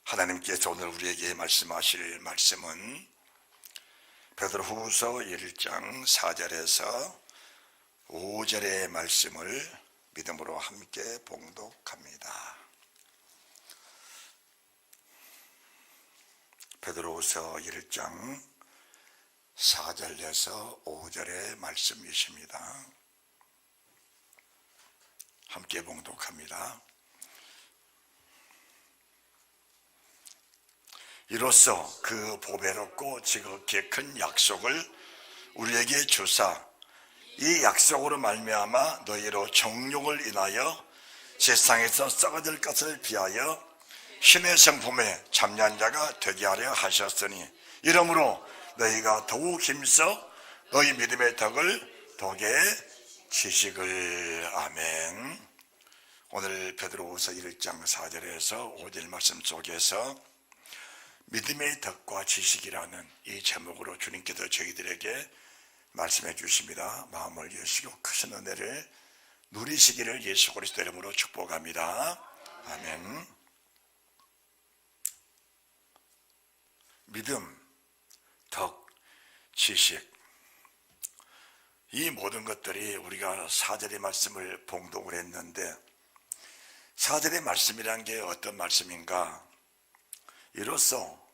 하나님께서 오늘 우리에게 말씀하실 말씀은 베드로후서 1장 4절에서 5절의 말씀을 믿음으로 함께 봉독합니다. 베드로후서 1장 4절에서 5절의 말씀이십니다. 함께 봉독합니다. 이로써 그 보배롭고 지극히 큰 약속을 우리에게 주사 이 약속으로 말미암아 너희로 정욕을 인하여 세상에서 썩어질 것을 비하여 신의 성품에 참여한 자가 되게 하려 하셨으니 이러므로 너희가 더욱 힘써 너희 믿음의 덕을 덕에 지식을. 아멘. 오늘 베드로후서 1장 4절에서 5절 말씀 속에서 믿음의 덕과 지식이라는 이 제목으로 주님께서 저희들에게 말씀해 주십니다. 마음을 여시고 크신 은혜를 누리시기를 예수 그리스도 이름으로 축복합니다. 아멘. 믿음, 덕, 지식, 이 모든 것들이 우리가 4절의 말씀을 봉독을 했는데 4절의 말씀이란 게 어떤 말씀인가?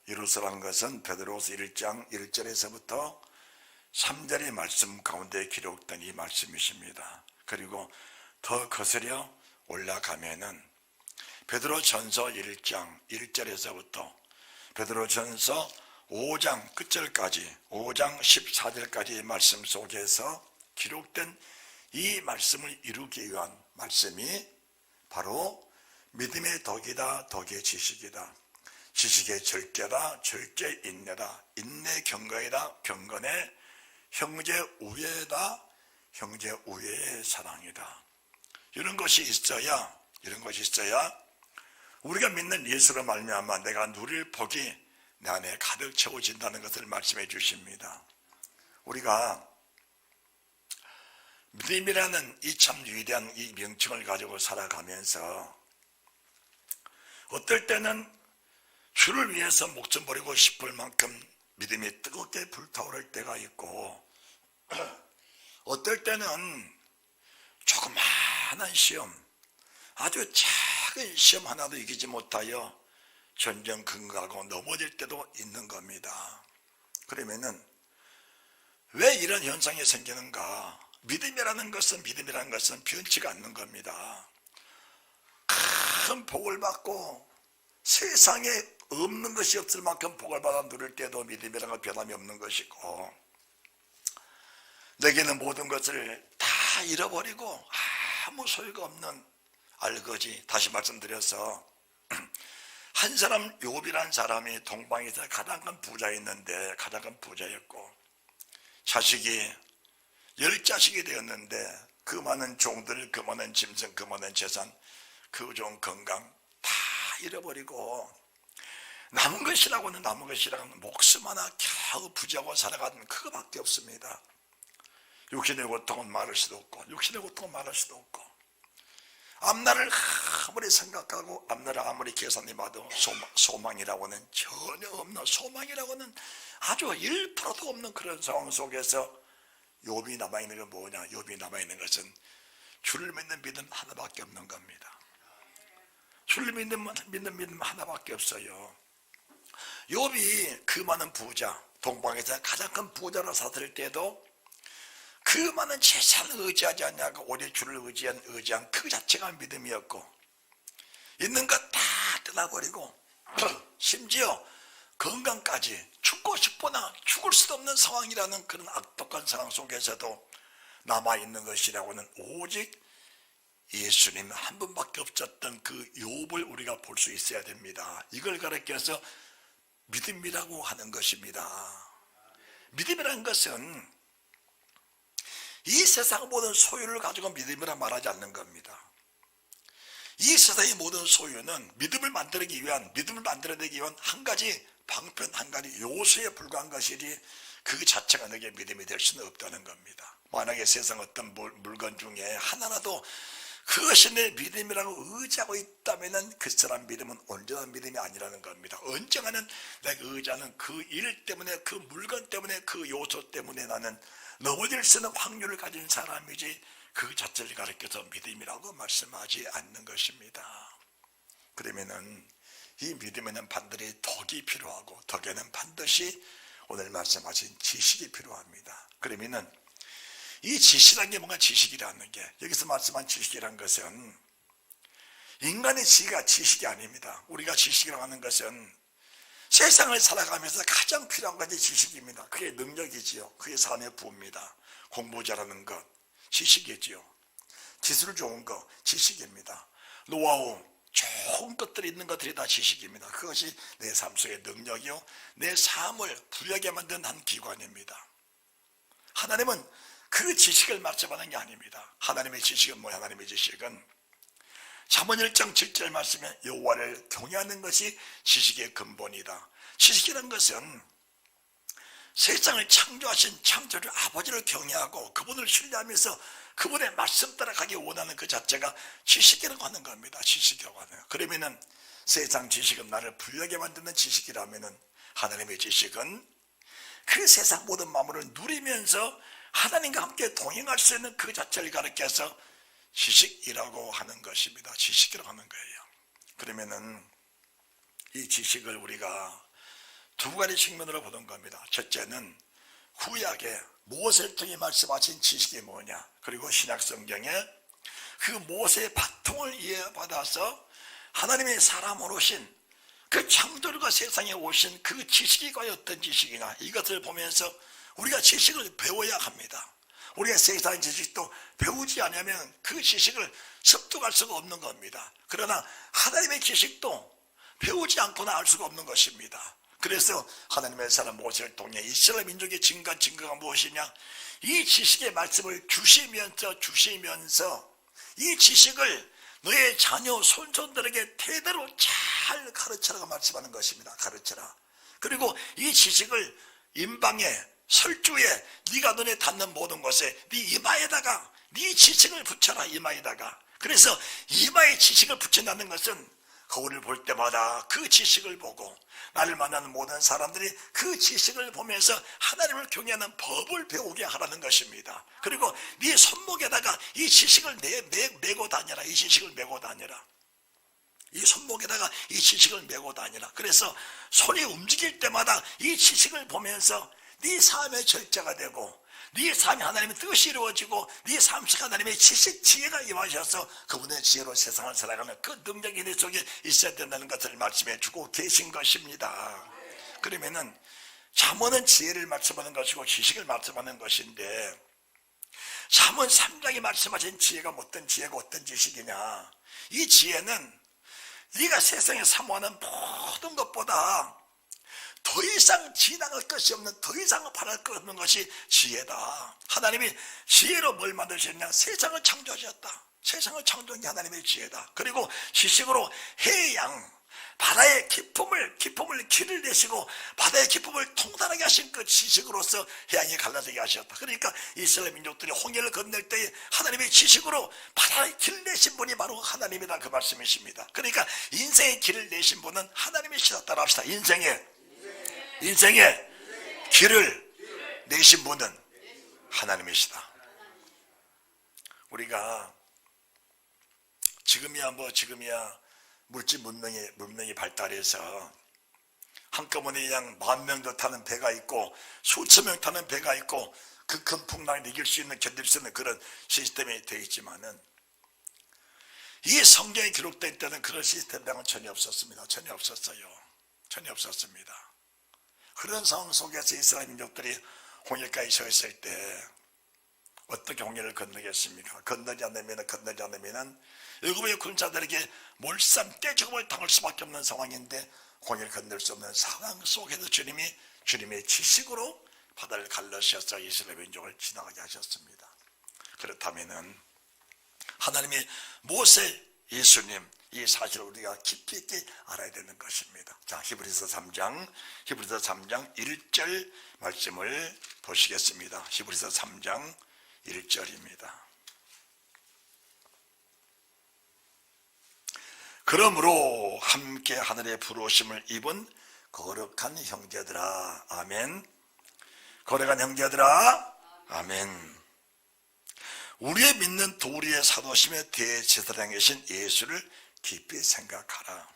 이로써라는 것은 베드로후서 1장 1절에서부터 3절의 말씀 가운데 기록된 이 말씀이십니다. 그리고 더 거슬려 올라가면은 베드로전서 1장 1절에서부터 베드로전서 5장 끝절까지 5장 14절까지의 말씀 속에서 기록된 이 말씀을 이루기 위한 말씀이 바로 믿음의 덕이다, 덕의 지식이다, 지식의 절제다, 절제 인내다, 인내 경건이다, 경건의 형제 우애다, 형제 우애의 사랑이다. 이런 것이 있어야 우리가 믿는 예수로 말미암아 내가 누릴 복이 내 안에 가득 채워진다는 것을 말씀해 주십니다. 우리가 믿음이라는 이 참 위대한 이 명칭을 가지고 살아가면서 어떨 때는 주를 위해서 목숨 버리고 싶을 만큼 믿음이 뜨겁게 불타오를 때가 있고 어떨 때는 조그마한 시험, 아주 작은 시험 하나도 이기지 못하여 전전긍긍하고 넘어질 때도 있는 겁니다. 그러면은 왜 이런 현상이 생기는가? 믿음이라는 것은 변치가 않는 겁니다. 큰 복을 받고 세상에 없는 것이 없을 만큼 복을 받아 누릴 때도 믿음이라는 건 변함이 없는 것이고 내게는 모든 것을 다 잃어버리고 아무 소유가 없는 알거지. 다시 말씀드려서 한 사람 욥이라는 사람이 동방에서 가장 큰 부자였는데 가장 큰 부자였고 자식이 10자식이 되었는데 그 많은 종들, 그 많은 짐승, 그 많은 재산, 그 좋은 건강 다 잃어버리고 남은 것이라고는 목숨 하나 겨우 부지하고 살아가는 그거밖에 없습니다. 육신의 고통은 말할 수도 없고 앞날을 아무리 생각하고 앞날을 아무리 계산해봐도 소망이라고는 전혀 없는, 소망이라고는 아주 1%도 없는 그런 상황 속에서 욥이 남아있는 건 뭐냐? 욥이 남아있는 것은 주를 믿는 믿음 하나밖에 없는 겁니다. 주를 믿는 믿음 하나밖에 없어요. 욥이 그 많은 부자, 동방에서 가장 큰 부자로 살았을 때도 그 많은 재산을 의지하지 않냐고 오히려 주를 의지한 그 자체가 믿음이었고 있는 것 다 떠나버리고 심지어 건강까지 죽고 싶으나 죽을 수도 없는 상황이라는 그런 악독한 상황 속에서도 남아있는 것이라고는 오직 예수님 한 분밖에 없었던 그 욥을 우리가 볼 수 있어야 됩니다. 이걸 가르쳐서 믿음이라고 하는 것입니다. 믿음이라는 것은 이 세상 모든 소유를 가지고 믿음이라 말하지 않는 겁니다. 이 세상의 모든 소유는 믿음을 만들어내기 위한 한 가지 방편, 한 가지 요소에 불과한 것이지 그 자체가 너에게 믿음이 될 수는 없다는 겁니다. 만약에 세상 어떤 물건 중에 하나라도 그것이 내 믿음이라고 의지하고 있다면 그 사람 믿음은 온전한 믿음이 아니라는 겁니다. 언젠가는 내가 의지하는 그 일 때문에, 그 물건 때문에, 그 요소 때문에 나는 넘어질 수 있는 확률을 가진 사람이지 그 자체를 가리켜서 믿음이라고 말씀하지 않는 것입니다. 그러면은 이 믿음에는 반드시 덕이 필요하고, 덕에는 반드시 오늘 말씀하신 지식이 필요합니다. 그러면은 이 지식이라는 게 뭔가 지식이라는 게, 여기서 말씀한 지식이라는 것은 인간의 지혜가 지식이 아닙니다. 우리가 지식이라고 하는 것은 세상을 살아가면서 가장 필요한 것이 지식입니다. 그게 능력이지요. 그게 삶의 부입니다. 공부 잘하는 것 지식이지요. 기술 좋은 것 지식입니다. 노하우 좋은 것들이 있는 것들이 다 지식입니다. 그것이 내 삶 속의 능력이요, 내 삶을 부유하게 만든 한 기관입니다. 하나님은 그 지식을 말씀하는 게 아닙니다. 하나님의 지식은 뭐야? 하나님의 지식은 잠언 1장 7절 말씀에 여호와를 경외하는 것이 지식의 근본이다. 지식이라는 것은 세상을 창조하신 창조주 아버지를 경외하고 그분을 신뢰하면서 그분의 말씀 따라가기 원하는 그 자체가 지식이라고 하는 겁니다. 지식이라고 하는 거예요. 그러면은 세상 지식은 나를 부유하게 만드는 지식이라면은 하나님의 지식은 그 세상 모든 만물을 누리면서 하나님과 함께 동행할 수 있는 그 자체를 가르쳐서 지식이라고 하는 것입니다. 지식이라고 하는 거예요. 그러면은 이 지식을 우리가 두 가지 측면으로 보는 겁니다. 첫째는 구약에 모세를 통해 말씀하신 지식이 뭐냐, 그리고 신약 성경에 그 모세의 바통을 이해받아서 하나님의 사람으로 오신 그 창조주가 세상에 오신 그 지식이 과연 어떤 지식이냐, 이것을 보면서 우리가 지식을 배워야 합니다. 우리가 세상 지식도 배우지 않으면 그 지식을 습득할 수가 없는 겁니다. 그러나 하나님의 지식도 배우지 않고는 알 수가 없는 것입니다. 그래서 하나님의 사람 모세를 통해 이스라엘 민족의 증거가 무엇이냐, 이 지식의 말씀을 주시면서 이 지식을 너의 자녀 손손들에게 대대로 잘 가르쳐라고 말씀하는 것입니다. 가르쳐라. 그리고 이 지식을 임방에 설주에 네가 눈에 닿는 모든 곳에 네 이마에다가 네 지식을 붙여라. 이마에다가. 그래서 이마에 지식을 붙인다는 것은 거울을 볼 때마다 그 지식을 보고 나를 만나는 모든 사람들이 그 지식을 보면서 하나님을 경외하는 법을 배우게 하라는 것입니다. 그리고 네 손목에다가 이 지식을 메고 다녀라. 이 지식을 메고 다녀라. 이 손목에다가 이 지식을 메고 다니라. 그래서 손이 움직일 때마다 이 지식을 보면서 네 삶의 절제가 되고 네 삶이 하나님의 뜻이 이루어지고 네 삶 속 하나님의 지식, 지혜가 임하셔서 그분의 지혜로 세상을 살아가는 그 능력이 내 속에 있어야 된다는 것을 말씀해 주고 계신 것입니다. 그러면은 잠언은 지혜를 말씀하는 것이고 지식을 말씀하는 것인데, 잠언 3장이 말씀하신 지혜가 어떤 지혜고 어떤 지식이냐, 이 지혜는 네가 세상에 사모하는 모든 것보다 더 이상 지나갈 것이 없는, 더 이상 바랄 것 없는 것이 지혜다. 하나님이 지혜로 뭘 만드셨냐? 세상을 창조하셨다. 세상을 창조한 게 하나님의 지혜다. 그리고 지식으로 해양, 바다의 기품을 길을 내시고 바다의 기품을 통달하게 하신 그 지식으로서 해양이 갈라지게 하셨다. 그러니까 이스라엘 민족들이 홍해를 건널 때에 하나님의 지식으로 바다의 길을 내신 분이 바로 하나님이다, 그 말씀이십니다. 그러니까 인생의 길을 내신 분은 하나님이시다. 따라합시다. 인생의 길을 내신 분은 하나님이시다. 우리가 지금이야 물질 문명이 발달해서 한꺼번에 그냥 10,000명도 타는 배가 있고 수천 명 타는 배가 있고 그 큰 풍랑을 견딜 수 있는 그런 시스템이 되어 있지만은, 이 성경에 기록되어 있다는 그런 시스템은 전혀 없었습니다. 전혀 없었습니다. 그런 상황 속에서 이스라엘 민족들이 홍해가에 서 있을 때 어떻게 홍해를 건너겠습니까? 건너지 않으면 애굽의 군사들에게 몰상 떼죽음을 당할 수밖에 없는 상황인데, 홍해를 건널 수 없는 상황 속에서 주님의 지식으로 바다를 갈라셔서 이스라엘 민족을 지나가게 하셨습니다. 그렇다면은 하나님의 모세, 예수님, 이 사실을 우리가 깊이 있게 알아야 되는 것입니다. 자, 히브리서 3장 1절 말씀을 보시겠습니다. 히브리서 3장 1절입니다. 그러므로 함께 하늘의 부르심을 입은 거룩한 형제들아. 아멘. 거룩한 형제들아. 아멘. 우리의 믿는 도리의 사도심의 대제사장이신 예수를 깊이 생각하라.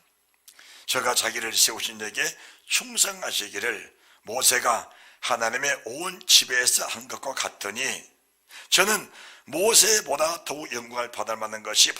저가 자기를 세우신 자에게 충성하시기를 모세가 하나님의 온 지배에서 한 것과 같으니 저는 모세보다 더욱 영광을 받을 만한 것이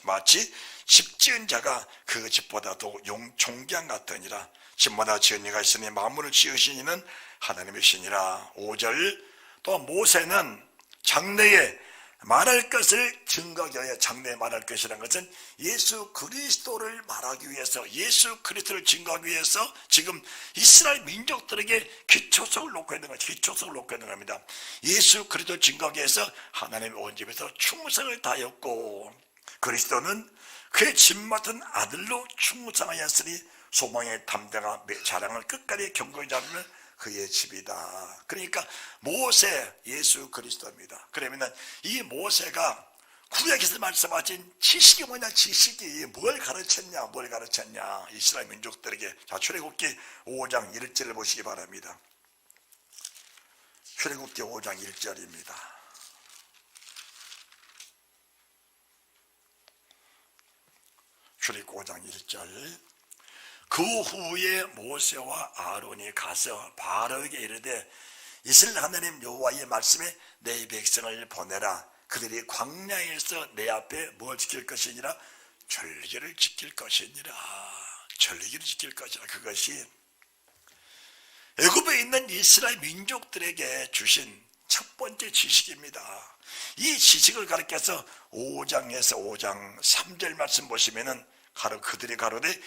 마치 집 지은 자가 그 집보다 더욱 존귀한 같으니라. 집마다 지은 이가 있으니 만물을 지으신 이는 하나님이시니라. 5절 또 모세는 장래에 말할 것을 증거하기 위해, 장래에 말할 것이라는 것은 예수 그리스도를 말하기 위해서, 예수 그리스도를 증거하기 위해서 지금 이스라엘 민족들에게 기초석을 놓고 있는 것이, 기초석을 놓고 있는 겁니다. 예수 그리스도를 증거하기 위해서 하나님의 온 집에서 충성을 다하였고 그리스도는 그의 집 맡은 아들로 충성하였으니 소망의 담대가 자랑을 끝까지 경고히 잡는 그의 집이다. 그러니까 모세, 예수 그리스도입니다. 그러면 이 모세가 구약에서 말씀하신 지식이 뭐냐? 지식이 뭘 가르쳤냐? 뭘 가르쳤냐? 이스라엘 민족들에게. 자, 출애굽기 5장 1절을 보시기 바랍니다. 출애굽기 5장 1절입니다. 출애굽기 5장 1절. 그 후에 모세와 아론이 가서 바로에게 이르되 이스라엘 하나님 여호와의 말씀에 내 백성을 보내라. 그들이 광야에서 내 앞에 뭘 지킬 것이니라? 절기를 지킬 것이니라. 절기를 지킬 것이라. 그것이 애굽에 있는 이스라엘 민족들에게 주신 첫 번째 지식입니다. 이 지식을 가르쳐서 5장에서 5장 3절 말씀 보시면은 그들이 가로되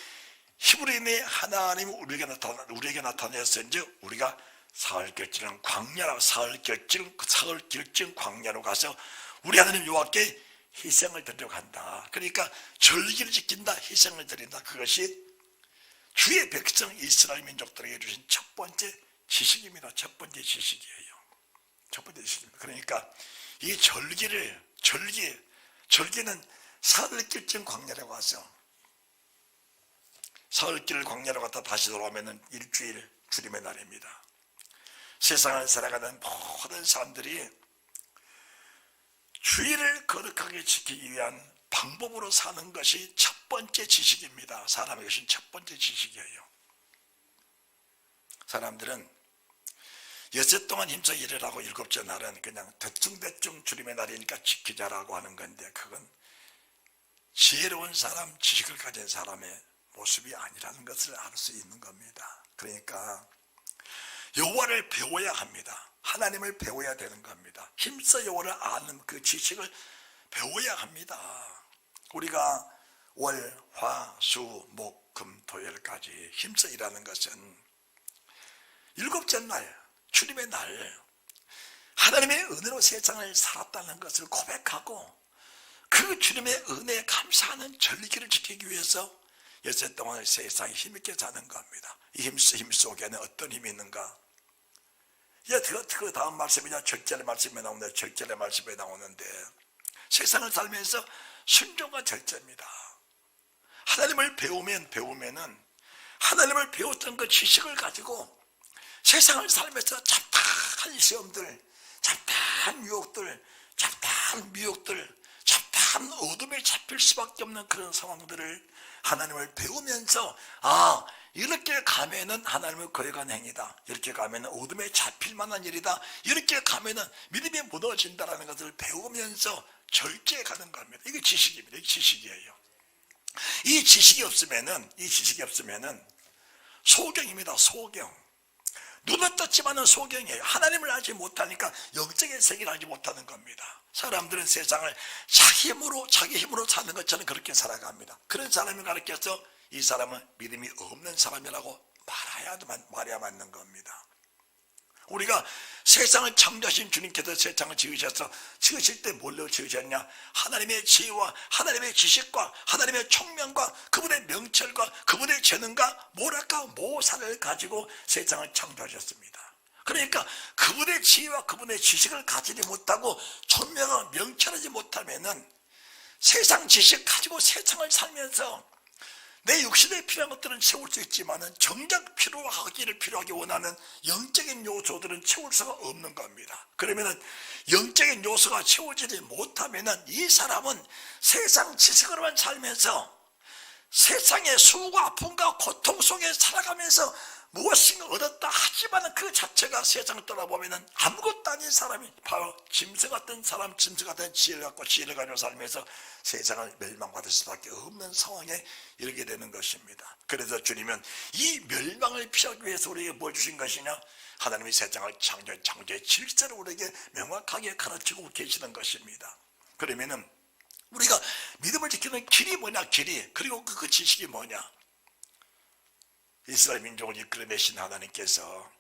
히브리인의 하나님 우리에게 나타내었은즉 우리가 사흘 결정 광야로 사흘 결정 광야로 가서 우리 하나님 여호와께 희생을 드리려고 한다. 그러니까 절기를 지킨다, 희생을 드린다. 그것이 주의 백성 이스라엘 민족들에게 주신 첫 번째 지식입니다. 첫 번째 지식이에요. 첫 번째 지식입니다. 그러니까 이 절기는 사흘 결정 광야라고 하죠. 사흘길 광야로 갔다 다시 돌아오면 일주일 주림의 날입니다. 세상을 살아가는 모든 사람들이 주의를 거룩하게 지키기 위한 방법으로 사는 것이 첫 번째 지식입니다. 사람에게 주신 첫 번째 지식이에요. 사람들은 여섯 동안 힘써 일을 하고 일곱째 날은 그냥 대충 주림의 날이니까 지키자라고 하는 건데 그건 지혜로운 사람, 지식을 가진 사람의 모습이 아니라는 것을 알 수 있는 겁니다. 그러니까 여호와를 배워야 합니다. 하나님을 배워야 되는 겁니다. 힘써 여호와를 아는 그 지식을 배워야 합니다. 우리가 월, 화, 수, 목, 금, 토요일까지 힘써 일하는 것은 일곱째 날, 주님의 날 하나님의 은혜로 세상을 살았다는 것을 고백하고 그 주님의 은혜에 감사하는 절기를 지키기 위해서 여섯 동안 세상에 힘있게 사는 겁니다. 이 힘 속에는 어떤 힘이 있는가? 그 다음 말씀이냐? 절절의 말씀에 나오는데, 절절의 말씀에 나오는데 세상을 살면서 순종과 절제입니다. 하나님을 배우면은 하나님을 배웠던 그 지식을 가지고 세상을 살면서 잡다한 시험들, 잡다한 유혹들, 잡다한 미혹들, 잡다한 어둠에 잡힐 수밖에 없는 그런 상황들을 하나님을 배우면서 이렇게 가면은 하나님을 거역한 행위다. 이렇게 가면은 어둠에 잡힐 만한 일이다. 이렇게 가면은 믿음이 무너진다라는 것을 배우면서 절제해 가는 겁니다. 이게 지식입니다. 이게 지식이에요. 이 지식이 없으면은 소경입니다. 소경. 눈은 떴지만은 소경이에요. 하나님을 알지 못하니까 영적인 세계를 알지 못하는 겁니다. 사람들은 세상을 자기 힘으로 사는 것처럼 그렇게 살아갑니다. 그런 사람을 가르쳐서 이 사람은 믿음이 없는 사람이라고 말해야 맞는 겁니다. 우리가 세상을 창조하신 주님께서 세상을 지으실 때 뭘로 지으셨냐? 하나님의 지혜와 하나님의 지식과 하나님의 총명과 그분의 명철과 그분의 재능과 모사를 가지고 세상을 창조하셨습니다. 그러니까 그분의 지혜와 그분의 지식을 가지지 못하고 총명과 명철하지 못하면은 세상 지식 가지고 세상을 살면서 내 육신에 필요한 것들은 채울 수 있지만 정작 필요하기 원하는 영적인 요소들은 채울 수가 없는 겁니다. 그러면 영적인 요소가 채워지지 못하면 이 사람은 세상 지식으로만 살면서 세상의 수고와 아픔과 고통 속에 살아가면서 무엇인가 얻었다 하지만 그 자체가 세상을 떠나보면 아무것도 아닌 사람이 바로 짐승 같은 사람, 짐승 같은 지혜를 갖고 지혜를 가지고 살면서 세상을 멸망받을 수밖에 없는 상황에 이르게 되는 것입니다. 그래서 주님은 이 멸망을 피하기 위해서 우리에게 뭘 주신 것이냐? 하나님이 세상을 창조의 질서를 우리에게 명확하게 가르치고 계시는 것입니다. 그러면은 우리가 믿음을 지키는 길이 뭐냐? 길이. 그리고 그 지식이 뭐냐? 이스라엘 민족을 이끌어내신 하나님께서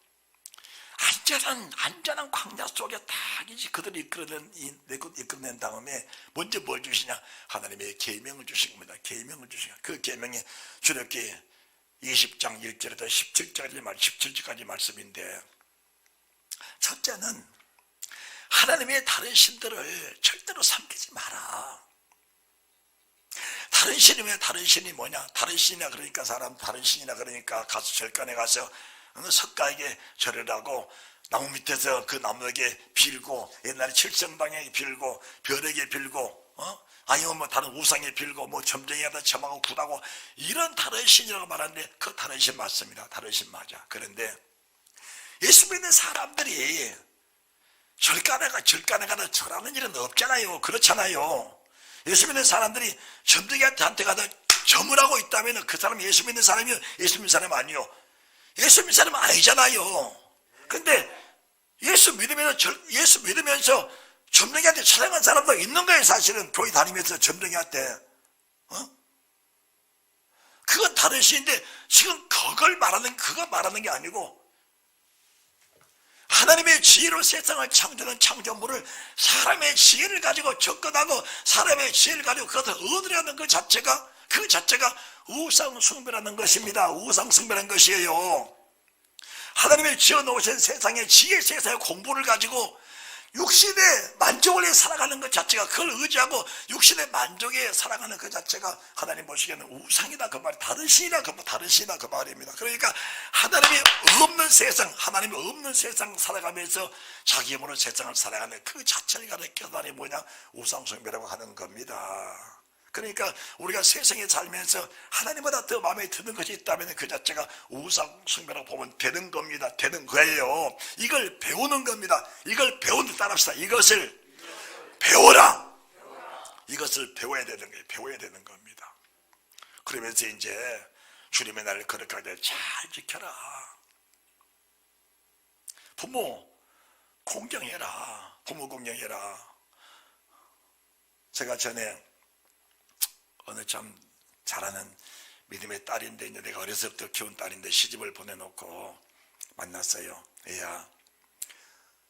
안전한 광야 속에 다 그들을 이끌어낸 다음에 먼저 뭘 주시냐? 하나님의 계명을 주신 겁니다. 계명을 주신 겁니다. 그 계명이 출애굽기 20장 1절에서 17절까지 말씀인데, 첫째는 하나님의 다른 신들을 절대로 섬기지 마라. 다른 신이면 다른 신이 뭐냐? 다른 신이나 그러니까 다른 신이나 그러니까 가서 절간에 가서 석가에게 절을 하고 나무 밑에서 그 나무에게 빌고, 옛날에 칠성당에 빌고 별에게 빌고 아니면 뭐 다른 우상에 빌고 뭐 점쟁이하다 점하고 굿하고 이런 다른 신이라고 말하는데 그 다른 신 맞습니다. 다른 신 맞아. 그런데 예수 믿는 사람들이 절간에 가서 절하는 일은 없잖아요. 그렇잖아요. 예수 믿는 사람들이 점쟁이한테 가서 점을 하고 있다면 그 사람이 예수 믿는 사람이요? 예수 믿는 사람 아니요? 예수 믿는 사람은 아니잖아요. 근데 예수 믿으면서 점쟁이한테 사랑한 사람도 있는 거예요. 사실은 교회 다니면서 점쟁이한테 그건 다른 시인데 지금 그거 말하는 게 아니고 하나님의 지혜로 세상을 창조하는 창조물을 사람의 지혜를 가지고 접근하고 사람의 지혜를 가지고 그것을 얻으려는 그 자체가 우상 숭배라는 것입니다. 우상 숭배라는 것이에요. 하나님의 지어놓으신 세상의 지혜, 세상의 공부를 가지고 육신의 만족을 위해 살아가는 것 자체가, 그걸 의지하고 육신의 만족에 살아가는 그 자체가 하나님 보시기에는 우상이다 그 말, 다른 신이다 그 말입니다. 그러니까 하나님이 없는 세상 살아가면서 자기 힘으로 세상을 살아가는 그 자체를 가르쳐서 뭐냐? 우상숭배라고 하는 겁니다. 그러니까 우리가 세상에 살면서 하나님보다 더 마음에 드는 것이 있다면 그 자체가 우상숭배라고 보면 되는 겁니다. 되는 거예요. 이걸 배우는 겁니다. 이걸 배우는 따라합시다. 이것을 배워라. 이것을 배워야 되는 거예요. 배워야 되는 겁니다. 그러면서 이제 주님의 날을 거룩하게 잘 지켜라. 부모 공경해라. 부모 공경해라. 제가 전에 어느 참 잘하는 믿음의 딸인데, 이제 내가 어렸을 때부터 키운 딸인데 시집을 보내놓고 만났어요. 애야,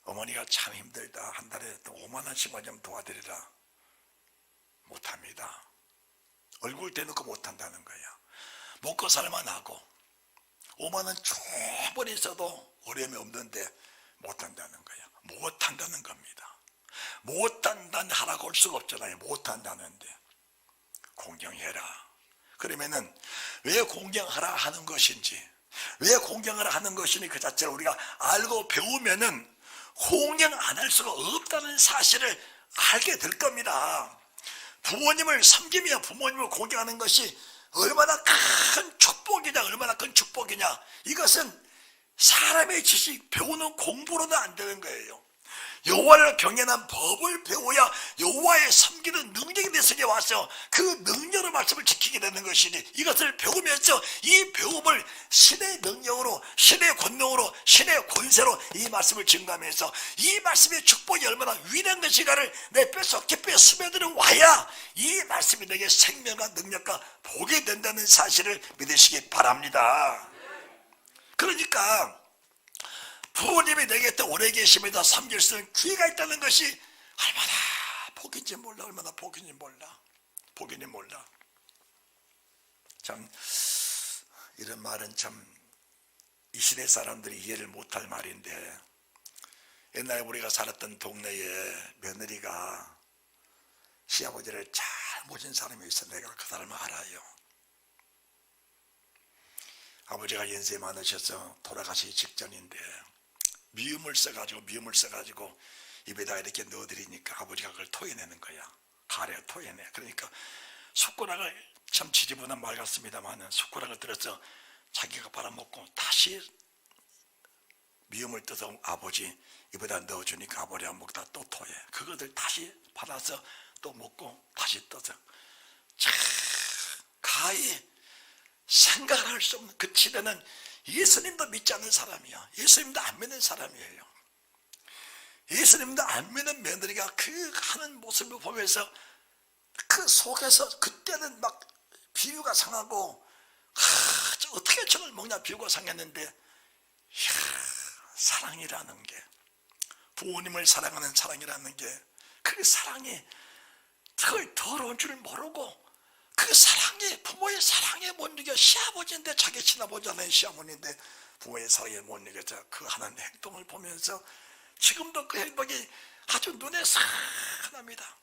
어머니가 참 힘들다. 한 달에 또 5만 원씩만 좀 도와드리라. 못합니다. 얼굴 대놓고 못한다는 거야. 먹고 살만 하고 5만 원 충분히 있어도 어려움이 없는데 못한다는 거야. 못한다는 겁니다. 못한다는 하라고 할 수가 없잖아요. 못한다는데. 공경해라. 그러면은 왜 공경하라 하는 것인지, 왜 공경하라 하는 것인지 그 자체를 우리가 알고 배우면은 공경 안 할 수가 없다는 사실을 알게 될 겁니다. 부모님을 섬기며 부모님을 공경하는 것이 얼마나 큰 축복이냐, 얼마나 큰 축복이냐. 이것은 사람의 지식, 배우는 공부로는 안 되는 거예요. 여호와를 경외하는 법을 배워야 여호와의 섬기는 능력이 내 속에 와서 그 능력으로 말씀을 지키게 되는 것이니, 이것을 배우면서 이 배움을 신의 능력으로, 신의 권능으로, 신의 권세로 이 말씀을 증거하면서 이 말씀의 축복이 얼마나 위대한 것인가를 내 뼛속 깊이 스며들어 와야 이 말씀이 내게 생명과 능력과 복이 된다는 사실을 믿으시기 바랍니다. 그러니까 부모님이 내게 또 오래 계시면서 섬길 수 있는 기회가 있다는 것이 얼마나 복인지 몰라. 얼마나 복인지 몰라. 참 이런 말은 참 이 시대 사람들이 이해를 못할 말인데, 옛날에 우리가 살았던 동네에 며느리가 시아버지를 잘 모진 사람이 있어. 내가 그 사람을 알아요. 아버지가 연세 많으셔서 돌아가시기 직전인데 미음을 써가지고 입에다 이렇게 넣어드리니까 아버지가 그걸 토해내는 거야. 가래 토해내. 그러니까 숟가락을, 참 지지부는 말 같습니다만 숟가락을 들어서 자기가 빨아먹고 다시 미음을 떠서 아버지 입에다 넣어주니까 아버지가 먹다 또 토해. 그것을 다시 받아서 또 먹고 다시 떠서 가히 생각을 할 수 없는, 그 시대는 예수님도 믿지 않는 사람이야. 예수님도 안 믿는 사람이에요. 예수님도 안 믿는 며느리가 그 하는 모습을 보면서 그 속에서 그때는 막 비유가 상하고 어떻게 저걸 먹냐 비유가 상했는데, 사랑이라는 게, 부모님을 사랑하는 사랑이라는 게, 그 사랑이 그걸 더러운 줄 모르고 그 사랑이, 부모의 사랑에 못 이겨. 시아버지인데, 자기 친아버지는 시어머니인데 부모의 사랑에 못 이겨서 그 하는 행동을 보면서 지금도 그 행동이 아주 눈에 선합니다.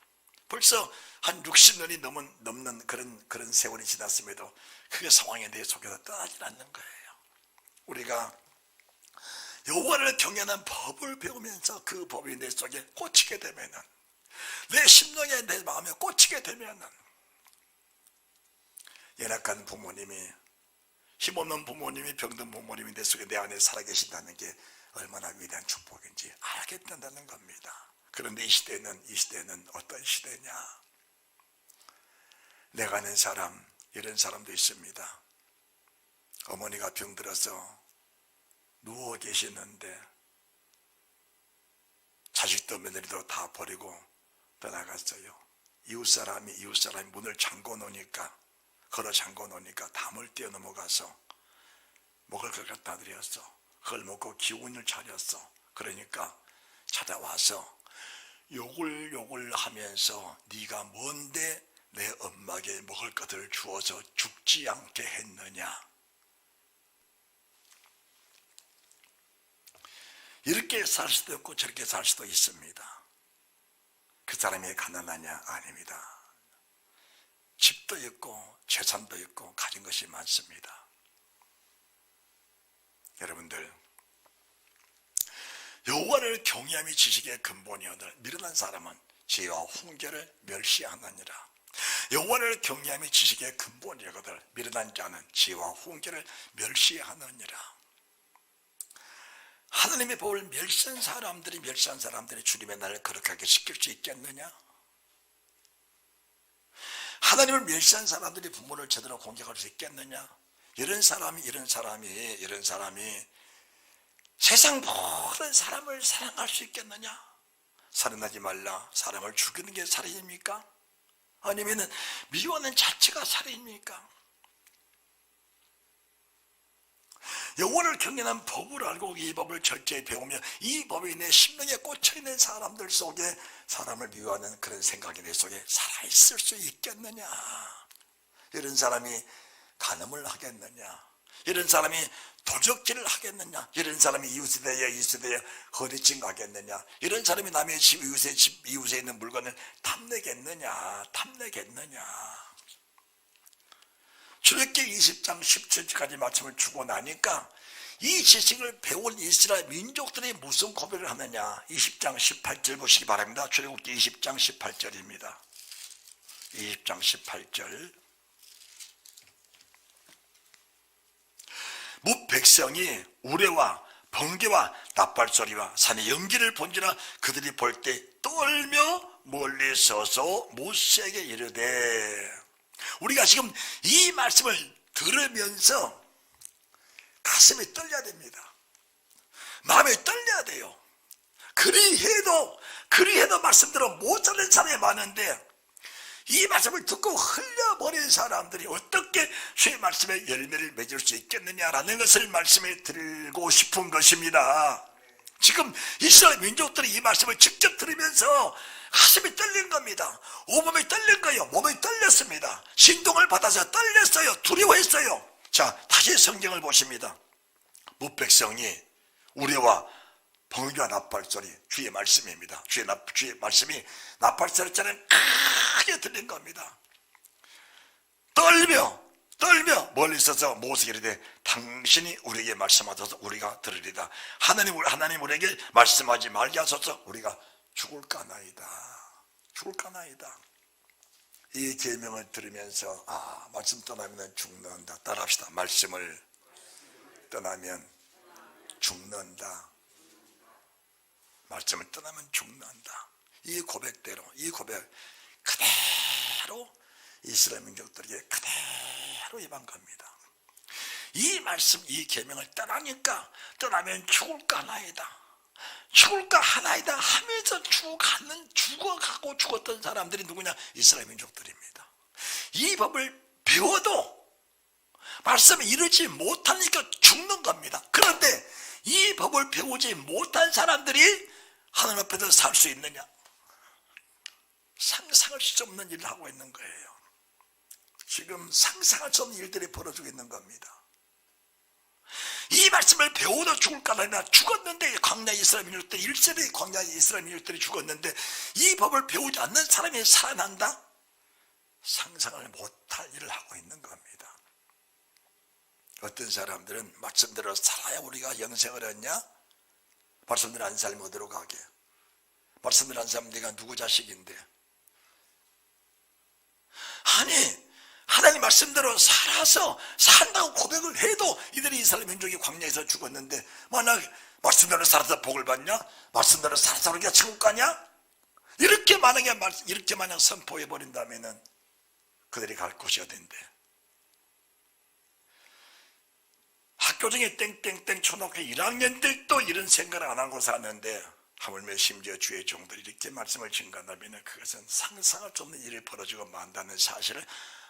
벌써 한 60년이 넘는 그런 세월이 지났음에도 그 상황이 내 속에서 떠나질 않는 거예요. 우리가 여호와를 경외하는 법을 배우면서 그 법이 내 속에 꽂히게 되면은, 내 심령에 내 마음에 꽂히게 되면은, 연약한 부모님이, 힘없는 부모님이, 병든 부모님이 내 속에 내 안에 살아계신다는 게 얼마나 위대한 축복인지 알게 된다는 겁니다. 그런데 이 시대는 어떤 시대냐? 내가 아는 사람, 이런 사람도 있습니다. 어머니가 병들어서 누워 계시는데 자식도 며느리도 다 버리고 떠나갔어요. 이웃사람이 문을 걸어 잠궈 놓으니까 담을 뛰어넘어가서 먹을 걸 갖다 드렸어. 그걸 먹고 기운을 차렸어. 그러니까 찾아와서 욕을 하면서 네가 뭔데 내 엄마에게 먹을 것을 주어서 죽지 않게 했느냐. 이렇게 살 수도 있고 저렇게 살 수도 있습니다. 그 사람이 가난하냐? 아닙니다. 집도 있고 재산도 있고 가진 것이 많습니다. 여러분들, 여호와를 경외함이 지식의 근본이오늘 미련한 사람은 지혜와 훈계를 멸시하느니라. 여호와를 경외함이 지식의 근본이거든. 미련한 자는 지혜와 훈계를 멸시하느니라. 하나님의 법을 멸시한 사람들이 주님의 날을 거룩하게 지킬 수 있겠느냐? 하나님을 멸시한 사람들이 부모를 제대로 공격할 수 있겠느냐? 이런 사람이 세상 모든 사람을 사랑할 수 있겠느냐? 살인하지 말라. 사람을 죽이는 게 살인입니까? 아니면 미워하는 자체가 살인입니까? 여호와를 경외하는 법을 알고 이 법을 철저히 배우며 이 법이 내 심령에 꽂혀있는 사람들 속에 사람을 미워하는 그런 생각이 내 속에 살아있을 수 있겠느냐? 이런 사람이 간음을 하겠느냐? 이런 사람이 도적질을 하겠느냐? 이런 사람이 이웃에 대해 허리찡 가겠느냐? 이런 사람이 남의 집 이웃에 있는 물건을 탐내겠느냐? 출애굽기 20장 17절까지 말씀을 주고 나니까 이 지식을 배운 이스라엘 민족들이 무슨 고백을 하느냐? 20장 18절 보시기 바랍니다. 출애굽기 20장 18절입니다. 20장 18절. 뭇 백성이 우레와 번개와 나팔소리와 산의 연기를 본지라 그들이 볼 때 떨며 멀리 서서 모세에게 이르되. 우리가 지금 이 말씀을 들으면서 가슴이 떨려야 됩니다. 마음이 떨려야 돼요. 그리해도 말씀대로 못 사는 사람이 많은데 이 말씀을 듣고 흘려버린 사람들이 어떻게 주의 말씀에 열매를 맺을 수 있겠느냐라는 것을 말씀에 드리고 싶은 것입니다. 지금 이스라엘 민족들이 이 말씀을 직접 들으면서 가슴이 떨린 겁니다. 온몸이 떨린 거예요. 몸이 떨렸습니다. 신동을 받아서 떨렸어요. 두려워했어요. 자, 다시 성경을 보십니다. 뭇백성이 우레와 번개와 나팔소리, 주의 말씀입니다. 주의 말씀이 나팔소리처럼 크게 들린 겁니다. 떨며 멀리 있어서 모세에게 이르되 당신이 우리에게 말씀하셔서 우리가 들으리다. 하나님 우리에게 말씀하지 말게 하소서. 우리가 죽을까나이다. 이 계명을 들으면서 말씀 떠나면 죽는다. 따라합시다. 말씀을 떠나면 죽는다. 말씀을 떠나면 죽는다. 이 고백대로, 이 고백 그대로 이스라엘 민족들에게 그대로 임한 겁니다. 이 말씀, 이 계명을 떠나면 죽을까 하나이다 하면서 죽어가고 죽었던 사람들이 누구냐? 이스라엘 민족들입니다. 이 법을 배워도 말씀을 이루지 못하니까 죽는 겁니다. 그런데 이 법을 배우지 못한 사람들이 하나님 앞에서 살 수 있느냐? 상상할 수 없는 일을 하고 있는 거예요. 지금 상상할 수 없는 일들이 벌어지고 있는 겁니다. 이 말씀을 배워도 죽을까 하나 죽었는데, 광야 이스라엘 민족들이 1세대 광야 이스라엘 민족들이 죽었는데 이 법을 배우지 않는 사람이 살아난다? 상상을 못할 일을 하고 있는 겁니다. 어떤 사람들은 말씀대로 살아야 우리가 영생을 얻냐? 말씀대로 안 살면 어디로 가게? 말씀대로 안 살면 네가 누구 자식인데? 아니, 하나님 말씀대로 살아서 산다고 고백을 해도 이들이 이스라엘 민족이 광야에서 죽었는데, 만약 말씀대로 살아서 복을 받냐? 말씀대로 살아서 우리가 천국 가냐? 이렇게 만약 선포해 버린다면은 그들이 갈 곳이 어딘데? 학교 중에 땡땡땡 초등학교 1학년들도 이런 생각을 안 하고 사는데, 하물며 심지어 주의 종들이 이렇게 말씀을 증거한다면 그것은 상상할 수 없는 일이 벌어지고 만다는 사실을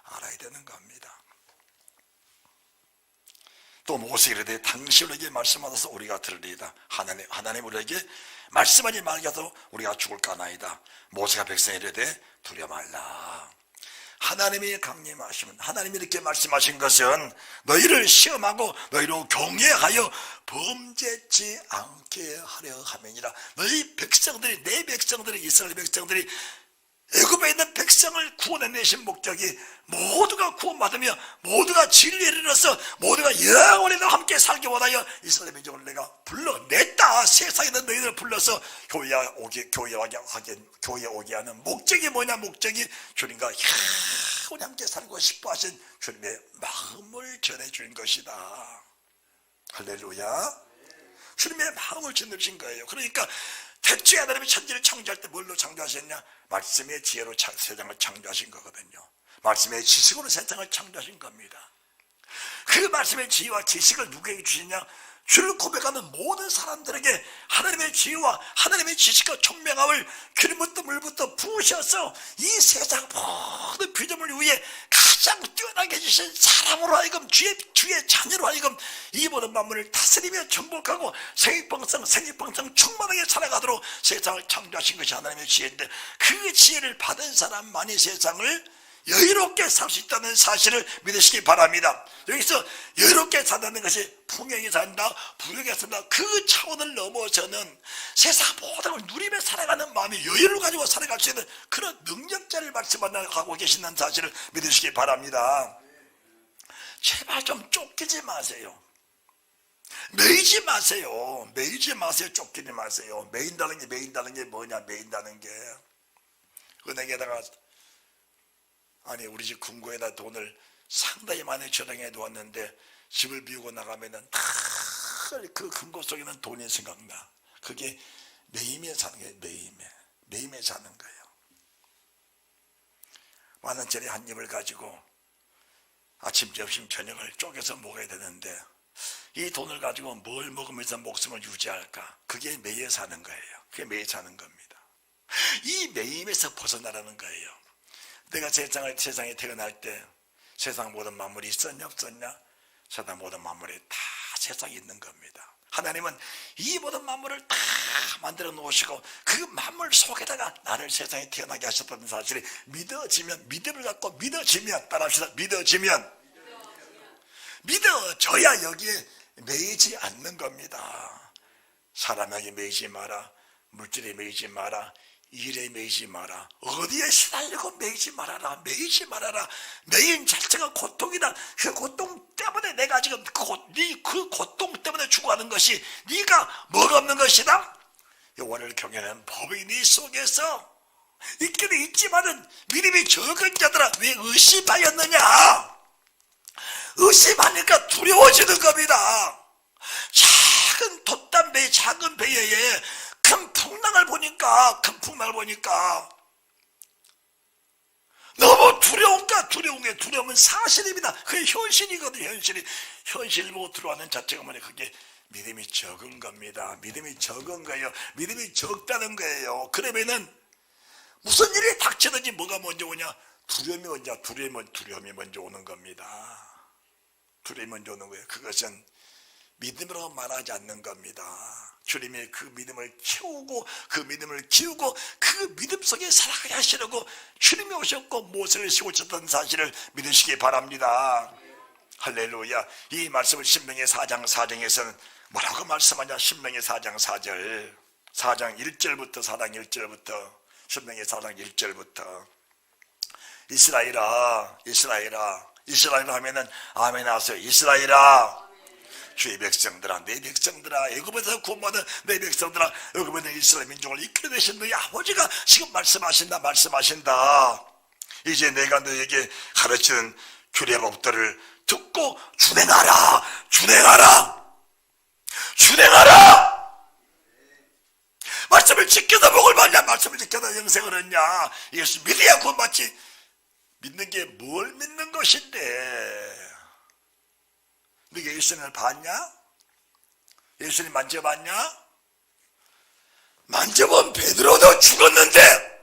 알아야 되는 겁니다. 또 모세에게 이르되 당신 우리에게 말씀하셔서 우리가 들으리이다. 하나님 우리에게 말씀하지 말게 하소서 우리가 죽을까나이다. 모세가 백성에게 이르되 두려워 말라. 하나님이 강림하시면, 하나님이 이렇게 말씀하신 것은 너희를 시험하고 너희로 경외하여 범죄치 않게 하려 함이니라. 너희 백성들이, 내 백성들이, 이스라엘 백성들이 애굽에 있는 백성을 구원해내신 목적이 모두가 구원받으며 모두가 진리에 이르러서 모두가 영원히도 함께 살기 원하여 이스라엘 민족을 내가 불러냈다. 세상에 있는 너희들을 불러서 교회에 오게 하는 목적이 뭐냐? 목적이 주님과 영원히 함께 살고 싶어 하신 주님의 마음을 전해주는 것이다. 할렐루야. 주님의 마음을 전해주신 거예요. 그러니까 대초에 하나님이 천지를 창조할 때 뭘로 창조하셨냐? 말씀의 지혜로 세상을 창조하신 거거든요. 말씀의 지식으로 세상을 창조하신 겁니다. 그 말씀의 지혜와 지식을 누구에게 주시냐? 주를 고백하는 모든 사람들에게 하나님의 지혜와 하나님의 지식과 총명함을 기름부터 물부터 부으셔서 이 세상 모든 피조물 위에 가장 뛰어나게 해주신 사람으로 하여금 주의 자녀로 하여금 이 모든 만물을 다스리며 정복하고 생육방성 충만하게 살아가도록 세상을 창조하신 것이 하나님의 지혜인데, 그 지혜를 받은 사람만이 세상을 여유롭게 살 수 있다는 사실을 믿으시기 바랍니다. 여기서 여유롭게 산다는 것이 풍요하게 산다, 부유하게 산다, 그 차원을 넘어서는 세상 모든 걸 누리며 살아가는 마음이 여유를 가지고 살아갈 수 있는 그런 능력자를 말씀하고 계시는 사실을 믿으시기 바랍니다. 제발 좀 쫓기지 마세요. 매이지 마세요. 쫓기지 마세요. 매인다는 게 뭐냐? 매인다는 게 은행에다가, 아니 우리 집 금고에다 돈을 상당히 많이 저장해 두었는데 집을 비우고 나가면은 다 그 금고 속에는 돈이 생각나. 그게 매임에 사는 거예요. 매임에 사는 거예요. 10,000원짜리 한 입을 가지고 아침, 점심, 저녁을 쪼개서 먹어야 되는데 이 돈을 가지고 뭘 먹으면서 목숨을 유지할까? 그게 매에 사는 거예요. 그게 매에 사는 겁니다. 이 매임에서 벗어나라는 거예요. 내가 세상에 태어날 때 세상 모든 만물이 있었냐 없었냐? 세상 모든 만물이 다 세상에 있는 겁니다. 하나님은 이 모든 만물을 다 만들어 놓으시고 그 만물 속에다가 나를 세상에 태어나게 하셨다는 사실이 믿어지면, 믿음을 갖고 믿어지면, 따라합시다. 믿어져야 여기에 매이지 않는 겁니다. 사람에게 매이지 마라, 물질에 매이지 마라, 일에 매이지 마라. 어디에 시달리고 매이지 말아라. 매이지 말아라. 매인 자체가 고통이다. 그 고통 때문에 내가 지금 그 고통 때문에 죽어가는 것이 네가 뭐가 없는 것이다. 여호와를 경외하는 법이 네 속에서 있기는 있지만은 믿음이 적은 자들아 왜 의심하였느냐. 의심하니까 두려워지는 겁니다. 작은 돛담배 작은 배에 큰 풍랑을 보니까 너무 두려운가. 두려움은 사실입니다. 그게 현실이거든요. 현실 보고 들어가는 자체가 뭐냐, 그게 믿음이 적은 겁니다. 믿음이 적은 거예요. 믿음이 적다는 거예요. 그러면은 무슨 일이 닥치든지 뭐가 먼저 오냐, 두려움이 먼저 오는 겁니다. 두려움이 먼저 오는 거예요. 그것은 믿음으로 말하지 않는 겁니다. 주님이 그 믿음을 키우고 그 믿음 속에 살아가게 하시려고 주님이 오셨고 모세를 씌우셨던 사실을 믿으시기 바랍니다. 할렐루야. 이 말씀을 신명기 4장 4절에서는 뭐라고 말씀하냐. 신명기 4장 4절 4장 1절부터 신명기 4장 1절부터 이스라엘아 하면은 아멘 하세요. 이스라엘아, 주의 백성들아, 내 백성들아, 애굽에서 구원받은 내 백성들아, 애굽에 이스라엘 민족을 이끌어 내신 너희 아버지가 지금 말씀하신다. 이제 내가 너에게 가르치는 규례 법들을 듣고 준행하라. 말씀을 지켜서 복을 받냐, 말씀을 지켜서 영생을 얻냐. 예수 믿어야 구원받지. 믿는 게 뭘 믿는 것인데. 너가 예수님을 봤냐? 예수님 만져봤냐? 만져본 베드로도 죽었는데,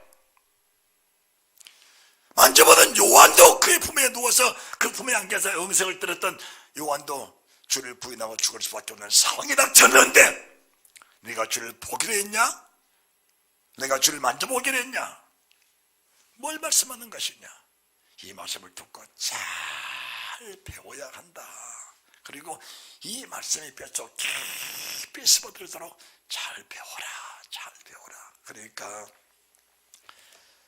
만져보는 요한도 그의 품에 누워서 그 품에 안겨서 영생을 들었던 요한도 주를 부인하고 죽을 수밖에 없는 상황이 닥쳤는데, 네가 주를 보기로 했냐? 내가 주를 만져보기로 했냐? 뭘 말씀하는 것이냐? 이 말씀을 듣고 잘 배워야 한다. 그리고 이 말씀이 뼛속 깊이 스며들도록 잘 배워라. 그러니까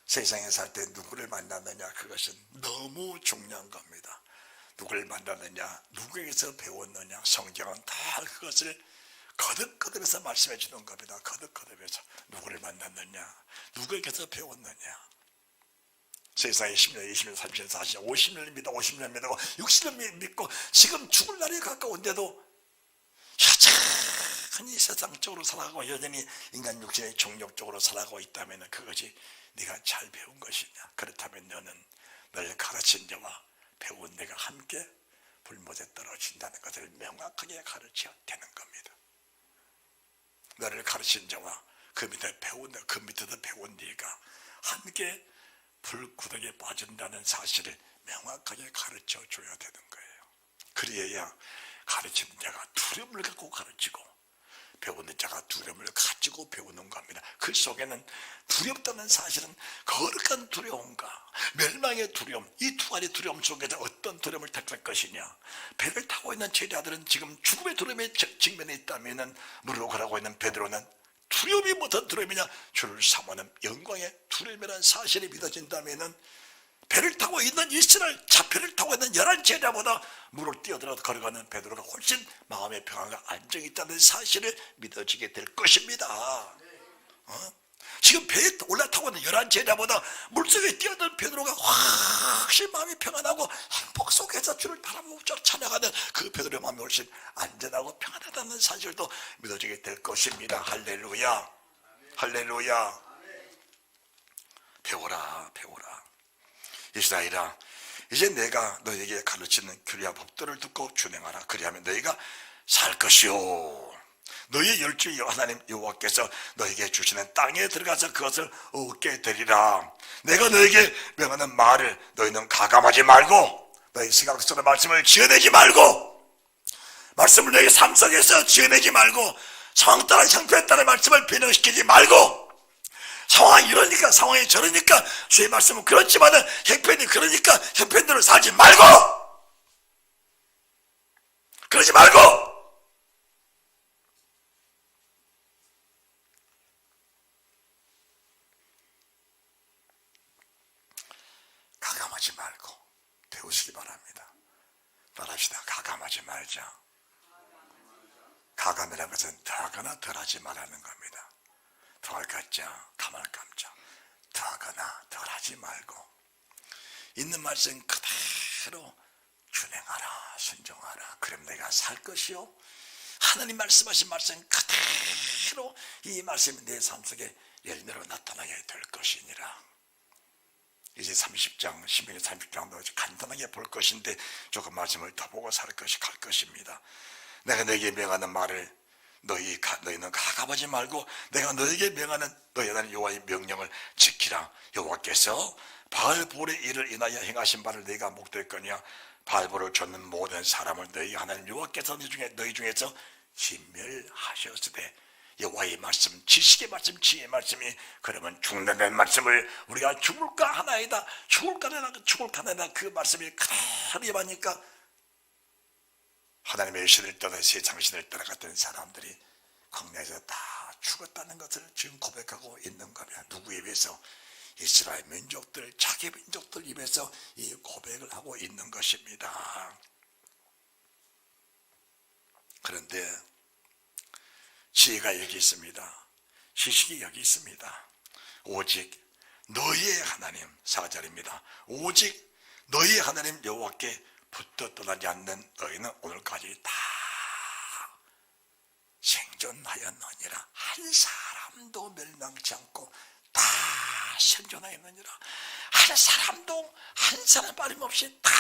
세상에 살 때 누구를 만났느냐, 그것은 너무 중요한 겁니다. 누구를 만났느냐, 누구에게서 배웠느냐, 성경은 다 그것을 거듭거듭해서 말씀해 주는 겁니다. 거듭거듭해서 누구를 만났느냐, 누구에게서 배웠느냐. 세상에 10년, 20년, 30년, 40년, 50년 믿어, 50년 믿고 60년 믿고 지금 죽을 날이 가까운데도 여전히 세상적으로 살아가고 여전히 인간 육신의 정욕적으로 살아가고 있다면 그것이 네가 잘 배운 것이냐. 그렇다면 너는 너를 가르친 자와 배운 내가 함께 불못에 떨어진다는 것을 명확하게 가르쳐야 되는 겁니다. 너를 가르친 자와 그 밑에서 배운 네가 함께 불구덩이에 빠진다는 사실을 명확하게 가르쳐 줘야 되는 거예요. 그래야 가르치는 자가 두려움을 갖고 가르치고 배우는 자가 두려움을 가지고 배우는 겁니다. 그 속에는 두렵다는 사실은 거룩한 두려움과 멸망의 두려움, 이 두 가지 두려움 속에서 어떤 두려움을 택할 것이냐. 배를 타고 있는 제자들은 지금 죽음의 두려움에 직면해 있다면 무릎을 가라고 있는 베드로는 두려움이 무슨 두려움이냐, 주를 사모하는 영광의 두려움이라는 사실이 믿어진다면 배를 타고 있는 이스라엘 자표를 타고 있는 11제자보다 물을 뛰어들어 걸어가는 베드로가 훨씬 마음의 평안과 안정이 있다는 사실을 믿어지게 될 것입니다. 지금 배에 올라타고 있는 11제자보다 물속에 뛰어든 베드로가 훨씬 마음이 평안하고 행복 속에서 주를 바라보고 쫓아나가는 그 베드로의 마음이 훨씬 안전하고 평안하다는 사실도 믿어지게 될 것입니다. 할렐루야. 배워라. 이스라엘아, 이제 내가 너에게 가르치는 규례와 법도를 듣고 준행하라. 그리하면 너희가 살 것이요, 너희 열주의 하나님 여호와께서 너에게 주시는 땅에 들어가서 그것을 얻게 되리라. 내가 너에게 명하는 말을 너희는 가감하지 말고, 너희 생각 속의 말씀을 지어내지 말고, 말씀을 너희 삶 속에서 지어내지 말고, 상황 따라 형편에 따라 말씀을 변형시키지 말고, 상황이 이러니까 상황이 저러니까 주의 말씀은 그렇지만은 형편이 그러니까 형편대로 살지 말고, 그러지 말고, 가감하지 말자. 가감이라는 것은 더하거나 덜하지 말라는 겁니다. 더할 갖자, 가만 감자. 더하거나 덜하지 말고 있는 말씀 그대로 준행하라, 순종하라. 그럼 내가 살 것이요. 하나님 말씀하신 말씀 그대로 이 말씀이 내 삶 속에 열매로 나타나게 될 것이니라. 이제 30장, 신명기 30장도 간단하게 볼 것인데 조금 말씀을 더 보고 갈 것입니다. 내가 너에게 명하는 말을 너희는 가감하지 말고 내가 너에게 명하는 너희 하나님 여호와의 명령을 지키라. 여호와께서 바알볼의 일을 인하여 행하신 바를 너희가 목도했거니와 바알볼을 좇는 모든 사람을 너희 하나님 여호와께서 너희 중에서 진멸하셨으되 여호와의 말씀, 지식의 말씀, 지혜의 말씀이 그러면 죽는다는 말씀을 우리가 죽을까 하나이다, 죽을까 하나이다 그 말씀이 그대로 임하니까 하나님의 신을 떠나 세상 신을 따라갔던 사람들이 광야에서 다 죽었다는 것을 지금 고백하고 있는 겁니다. 누구에 비해서? 이스라엘 민족들, 자기 민족들 입에서 이 고백을 하고 있는 것입니다. 그런데 지혜가 여기 있습니다. 지식이 여기 있습니다. 오직 너희의 하나님, 4절입니다. 오직 너희의 하나님 여호와께 붙어 떠나지 않는 너희는 오늘까지 다 생존하였느니라. 한 사람도 멸망치 않고 다 생존하였느니라. 한 사람도 한 사람 빠짐없이 다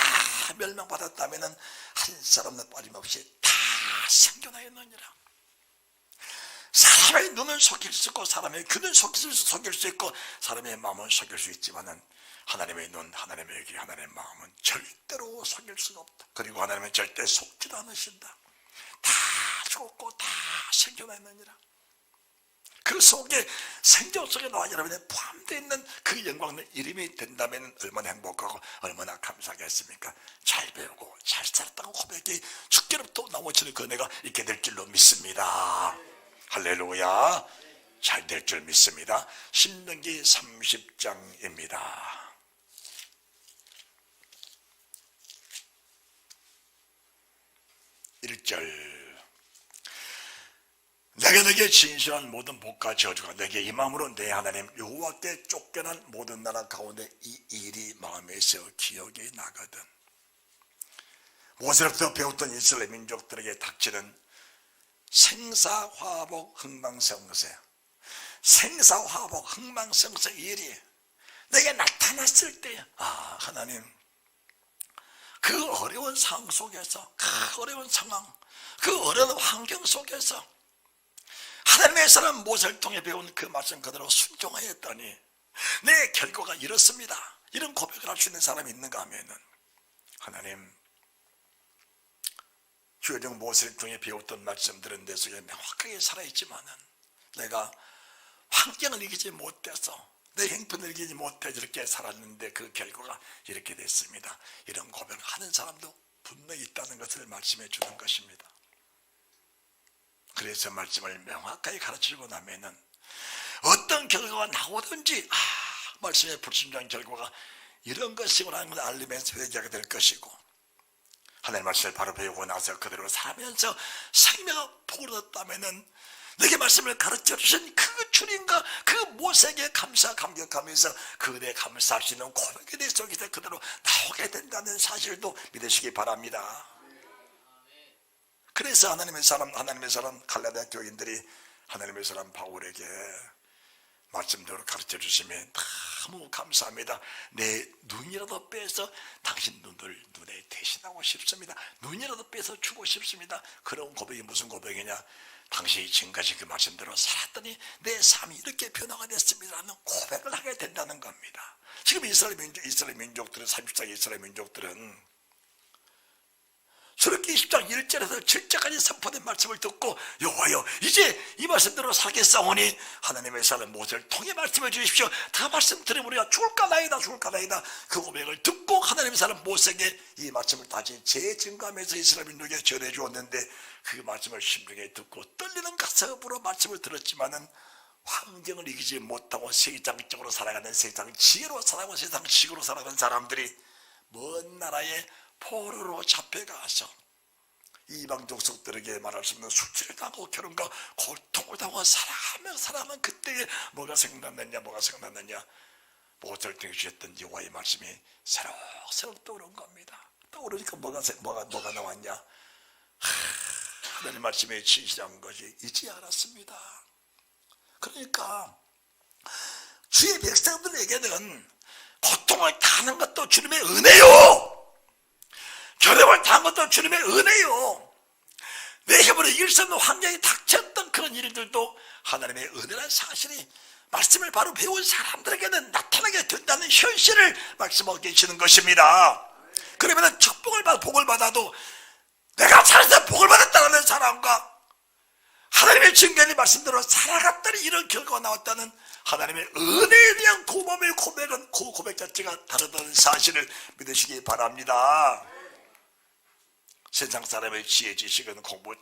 멸망받았다면 한 사람도 빠짐없이 다 생존하였느니라. 사람의 눈은 속일 수 있고 사람의 귀는 속일 수 있고 사람의 마음은 속일 수 있지만은 하나님의 눈, 하나님의 귀, 하나님의 마음은 절대로 속일 수가 없다. 그리고 하나님은 절대 속지도 않으신다. 다 죽었고 다 생존했느니라. 그 속에 생존 속에 나와 여러분의 포함되어 있는 그 영광의 이름이 된다면 얼마나 행복하고 얼마나 감사하겠습니까? 잘 배우고 잘 살았다고 고백이 죽기로부터 나머지는 그 은혜가 있게 될 줄로 믿습니다. 할렐루야. 잘 될 줄 믿습니다. 신명기 30장입니다. 1절 내가 너에게 진실한 모든 복과 저주가 너에게 임함으로 내 하나님 여호와께 쫓겨난 모든 나라 가운데 이 일이 마음에서 기억이 나거든. 모세로부터 배웠던 이스라엘 민족들에게 닥치는 생사화복 흥망성쇠, 생사화복 흥망성쇠 일이 내게 나타났을 때 하나님 그 어려운 상황 속에서 그 어려운 상황, 그 어려운 환경 속에서 하나님의 사람 모세를 통해 배운 그 말씀 그대로 순종하였더니 내 결과가 이렇습니다. 이런 고백을 할 수 있는 사람이 있는가 하면은 하나님 주여정 모세를 통해 배웠던 말씀들은 내 속에 명확하게 살아있지만은 내가 환경을 이기지 못해서 내 형편을 이기지 못해 이렇게 살았는데 그 결과가 이렇게 됐습니다. 이런 고백을 하는 사람도 분명히 있다는 것을 말씀해 주는 것입니다. 그래서 말씀을 명확하게 가르치고 나면은 어떤 결과가 나오든지 말씀의 불순종한 결과가 이런 것이구나 하는 걸 알리면서 회개하게 될 것이고 하나님 말씀을 바로 배우고 나서 그대로 살면서 생명을 복을 얻었다면은 내게 말씀을 가르쳐 주신 그 주님과 그 모세에게 감격하면서 그대 감사할 수 있는 고백에 대해 속에서 그대로 나오게 된다는 사실도 믿으시기 바랍니다. 그래서 하나님의 사람 갈라디아 교인들이 하나님의 사람 바울에게 말씀대로 가르쳐 주시면 너무 감사합니다. 내 눈이라도 빼서 당신 눈에 대신하고 싶습니다. 눈이라도 빼서 주고 싶습니다. 그런 고백이 무슨 고백이냐? 당신이 지금까지 그 말씀대로 살았더니 내 삶이 이렇게 변화가 됐습니다라는 고백을 하게 된다는 겁니다. 지금 이스라엘 민족들은 30장 이스라엘 민족들은 출애굽기 20장 1절에서 7절까지 선포된 말씀을 듣고 여호와여 이제 이 말씀대로 살겠사오니 하나님의 사람 모세를 통해 말씀해 주십시오. 다 말씀 들으면 우리가 죽을까 나이다 그 고백을 듣고 하나님의 사람 모세에게 이 말씀을 다시 재증감해서 이스라엘 민족에게 전해 주었는데 그 말씀을 심중에 듣고 떨리는 가슴으로 말씀을 들었지만은 환경을 이기지 못하고 세상적으로 살아가는 세상 지혜로 살아가고 세상 지구로 살아가는 사람들이 먼 나라에 포로로 잡혀가서 이방 족속들에게 말할 수 없는 수치를 당하고 결혼과 고통을 당하고 살아가면 그때에 뭐가 생각났느냐, 뭐가 생각났느냐. 모세를 통해 주셨던 여호와의 말씀이 새록새록 떠오른 겁니다. 떠오르니까 뭐가 나왔냐. 하나님 말씀에 진실한 것이 이제 알았습니다. 그러니까 주의 백성들에게는 고통을 당하는 것도 주님의 은혜요, 결함을 당한 것도 주님의 은혜요, 내 힘으로 이길 수 없는 환경이 닥쳤던 그런 일들도 하나님의 은혜라는 사실이 말씀을 바로 배운 사람들에게는 나타나게 된다는 현실을 말씀하고 계시는 것입니다. 그러면 복을 받아도 내가 잘해서 복을 받았다는 사람과 하나님의 증거의 말씀대로 살아갔더니 이런 결과가 나왔다는 하나님의 은혜에 대한 고마움의 고백은 그 고백 자체가 다르다는 사실을 믿으시기 바랍니다. 세상 사람의 지혜 지식은 공부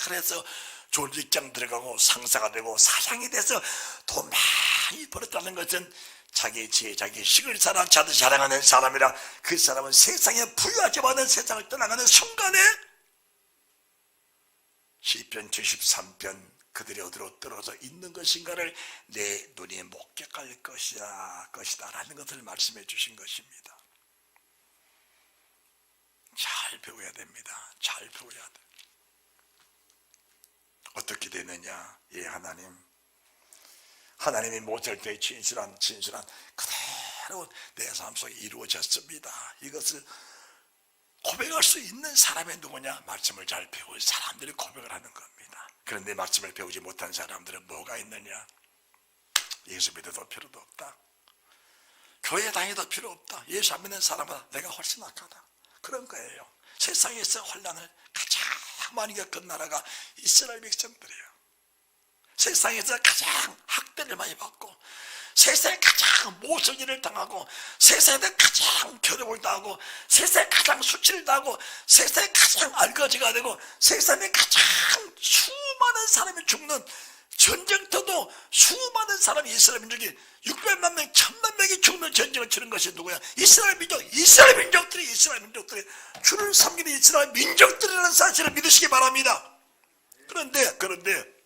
잘해서 좋은 직장 들어가고 상사가 되고 사장이 돼서 돈 많이 벌었다는 것은 자기 지혜, 자기 식을 자랑하는 사람이라 그 사람은 세상에 부유하지 않은 세상을 떠나가는 순간에 시편 73편 그들이 어디로 떨어져 있는 것인가를 내 눈이 목격할 것이다 라는 것을 말씀해 주신 것입니다. 잘 배워야 됩니다. 잘 배워야 돼. 어떻게 되느냐? 예, 하나님이 모세를 통해 진실한 그대로 내 삶 속에 이루어졌습니다. 이것을 고백할 수 있는 사람이 누구냐? 말씀을 잘 배운 사람들이 고백을 하는 겁니다. 그런데 말씀을 배우지 못한 사람들은 뭐가 있느냐? 예수 믿어도 필요도 없다. 교회 다니도 필요 없다. 예수 안 믿는 사람보다 내가 훨씬 악하다. 그런 거예요. 세상에서 혼란을 가장 많이 겪은 나라가 이스라엘 백성들이에요. 세상에서 가장 학대를 많이 받고 세상에 가장 모성 일을 당하고 세상에 가장 괴롭을 당하고 세상에 가장 수치를 당하고 세상에 가장 알거지가 되고 세상에 가장 수많은 사람이 죽는 전쟁터도 수많은 사람이 이스라엘 민족이 600만 명, 1000만 명이 죽는 전쟁을 치는 것이 누구야? 이스라엘 민족들이 주를 섬기는 이스라엘 민족들이라는 사실을 믿으시기 바랍니다. 그런데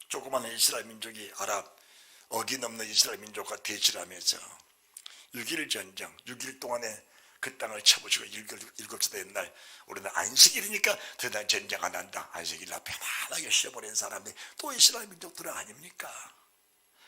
조그마한 이스라엘 민족이 아랍 어기넘는 이스라엘 민족과 대치하면서 6.1 전쟁 6일 동안에 그 땅을 쳐부시고 일곱째 된 날 우리는 안식일이니까 더 이상 전쟁 안 한다. 안식일 날 편안하게 쉬어버린 사람이 또 이스라엘 민족들은 아닙니까?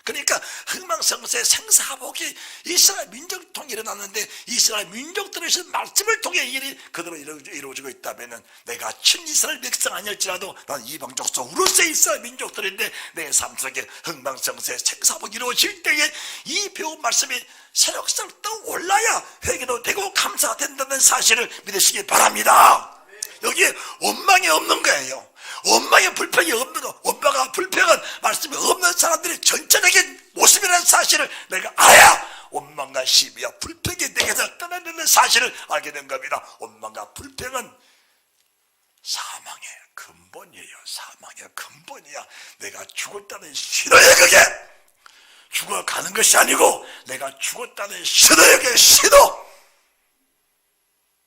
그러니까 흥망성쇠 생사복이 이스라엘 민족을 통해 일어났는데 이스라엘 민족들의 말씀을 통해 일이 그대로 이루어지고 있다면 내가 친이스라엘 백성 아닐지라도 난 이방 족속 우르스의 이스라엘 민족들인데 내 삶 속에 흥망성쇠 생사복이 이루어질 때에 이 배운 말씀이 새록새록 떠올라야 회개도 되고 감사가 된다는 사실을 믿으시기 바랍니다. 여기에 원망이 없는 거예요. 원망의 불평이 없는 거, 원망과 불평은 말씀이 없는 사람들이 전체적인 모습이라는 사실을 내가 알아야 원망과 시비와 불평이 내게서 떠나는 사실을 알게 된 겁니다. 원망과 불평은 사망의 근본이에요. 사망의 근본이야. 내가 죽었다는 신호야. 그게 죽어가는 것이 아니고 내가 죽었다는 신호야. 그게 신호.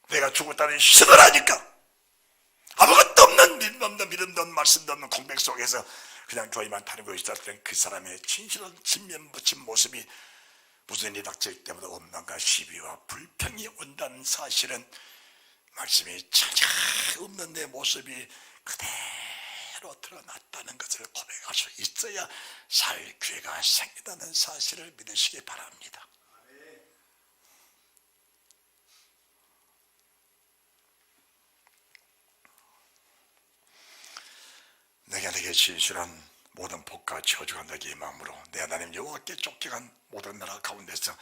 내가 죽었다는 신호라니까. 아무것도 없는 믿음도 없는 말씀도 없는 공백 속에서 그냥 교회만 다니고 있었던 그 사람의 진실한 진면 붙인 모습이 무슨 일이 닥칠 때마다 원망과 시비와 불평이 온다는 사실은 말씀이 전혀 없는 내 모습이 그대로 드러났다는 것을 고백할 수 있어야 살 기회가 생긴다는 사실을 믿으시기 바랍니다. 내가 내게 진실한 모든 복과 저주가 내게 임함으로 내 하나님 여호와께 쫓겨간 모든 나라 가운데서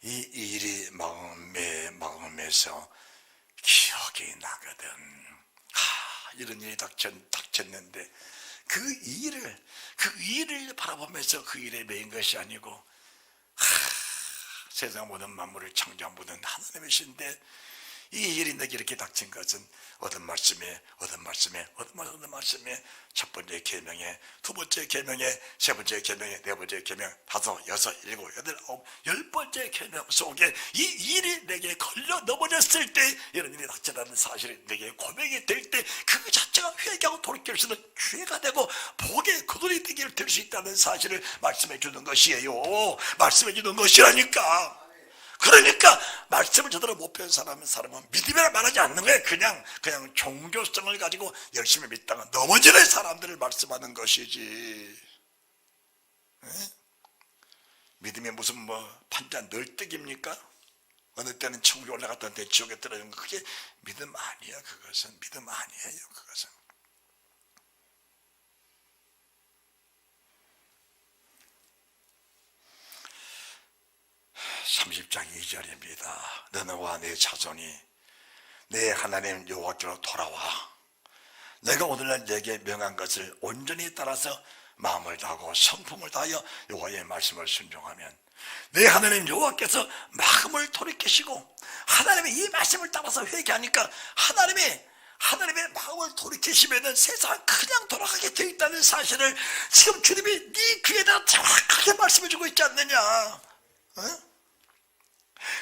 이 일이 마음에서 기억이 나거든. 이런 일이 닥쳤는데 그 일을 바라보면서 그 일에 매인 것이 아니고 세상 모든 만물을 창조한 분은 하나님이신데 이 일이 내게 이렇게 닥친 것은 얻은 말씀에 첫 번째 계명에, 두 번째 계명에, 세 번째 계명에, 네 번째 계명, 다섯, 여섯, 일곱, 여덟, 아홉, 열 번째 계명 속에 이 일이 내게 걸려 넘어졌을 때, 이런 일이 닥쳐라는 사실이 내게 고백이 될 때 그 자체가 회개하고 돌이킬 수 있는 기회가 되고 복의 그들이 되게 될 수 있다는 사실을 말씀해 주는 것이에요. 말씀해 주는 것이라니까. 그러니까 말씀을 제대로 못 배운 사람은 믿음이라 말하지 않는 거예요. 그냥 종교성을 가지고 열심히 믿다가 넘어지는 사람들을 말씀하는 것이지. 에? 믿음이 무슨 판자 널뛰기입니까? 어느 때는 천국에 올라갔던 데 지옥에 떨어지는 거, 그게 믿음 아니에요. 그것은 믿음 아니에요. 그것은. (30장 2절입니다) 너와 내 자손이 내 하나님 여호와께로 돌아와 내가 오늘날 내게 명한 것을 온전히 따라서 마음을 다하고 성품을 다하여 여호와의 말씀을 순종하면 내 하나님 여호와께서 마음을 돌이키시고, 하나님의 이 말씀을 따라서 회개하니까 하나님의 마음을 돌이키시면은 세상은 그냥 돌아가게 되어 있다는 사실을 지금 주님이 네 귀에다 정확하게 말씀해 주고 있지 않느냐. 어?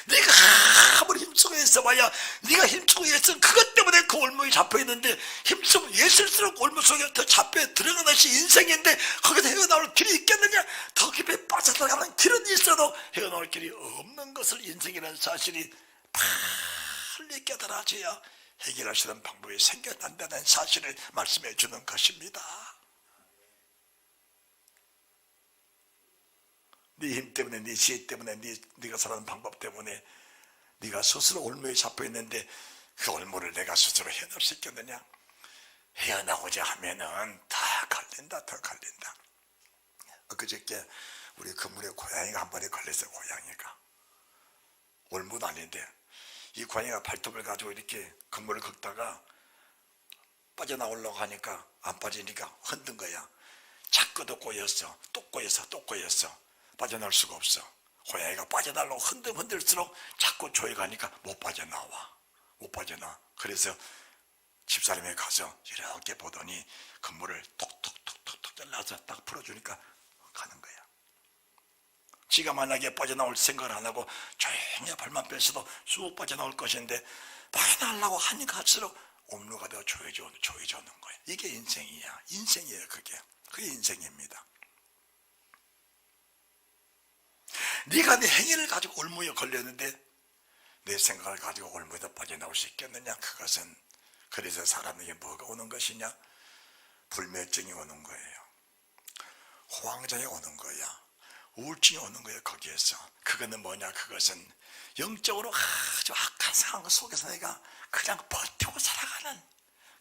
네가 아무리 힘쓰고 있어봐야 네가 힘쓰고 있으면 그것 때문에 그 올무에 잡혀있는데, 힘쓰고 애쓸수록 올무 속에 더 잡혀 들어가는 것이 인생인데 거기서 헤어나올 길이 있겠느냐. 더 깊이 빠져들어가는 길은 있어도 헤어나올 길이 없는 것을 인생이라는 사실이 빨리 깨달아져야 해결할 수 있는 방법이 생겨난다는 사실을 말씀해 주는 것입니다. 네 힘 때문에, 네 지혜 때문에, 네가 살아가는 방법 때문에 네가 스스로 올무에 잡혀있는데 그 올무를 내가 스스로 헤어날 수 있겠느냐. 헤어나오자 하면은 더 걸린다. 엊그저께 우리 건물에 고양이가 한 번에 걸렸어요. 고양이가 올무도 아닌데 이 고양이가 발톱을 가지고 이렇게 건물을 긁다가 빠져나오려고 하니까 안 빠지니까 흔든 거야. 자꾸 또 꼬였어. 또 꼬였어. 빠져나올 수가 없어. 고양이가 빠져나오려고 흔들수록 자꾸 조여가니까 못 빠져나와. 그래서 집사람이 가서 이렇게 보더니 건물을 톡톡톡톡 잘라서 딱 풀어주니까 가는 거야. 지가 만약에 빠져나올 생각을 안 하고 조용히 발만 뺐어도 쑥 빠져나올 것인데, 빠져나오려고 하니까 할수록 옴루가 더 조여주는 거야. 이게 인생이에요. 그게 인생입니다. 네가 네 행위를 가지고 올무에 걸렸는데 내 생각을 가지고 올무에다 빠져나올 수 있겠느냐. 그것은, 그래서 사람에게 뭐가 오는 것이냐. 불멸증이 오는 거예요. 호황장애 오는 거야. 우울증이 오는 거예요. 거기에서. 그거는 뭐냐. 그것은 영적으로 아주 악한 상황 속에서 내가 그냥 버티고 살아가는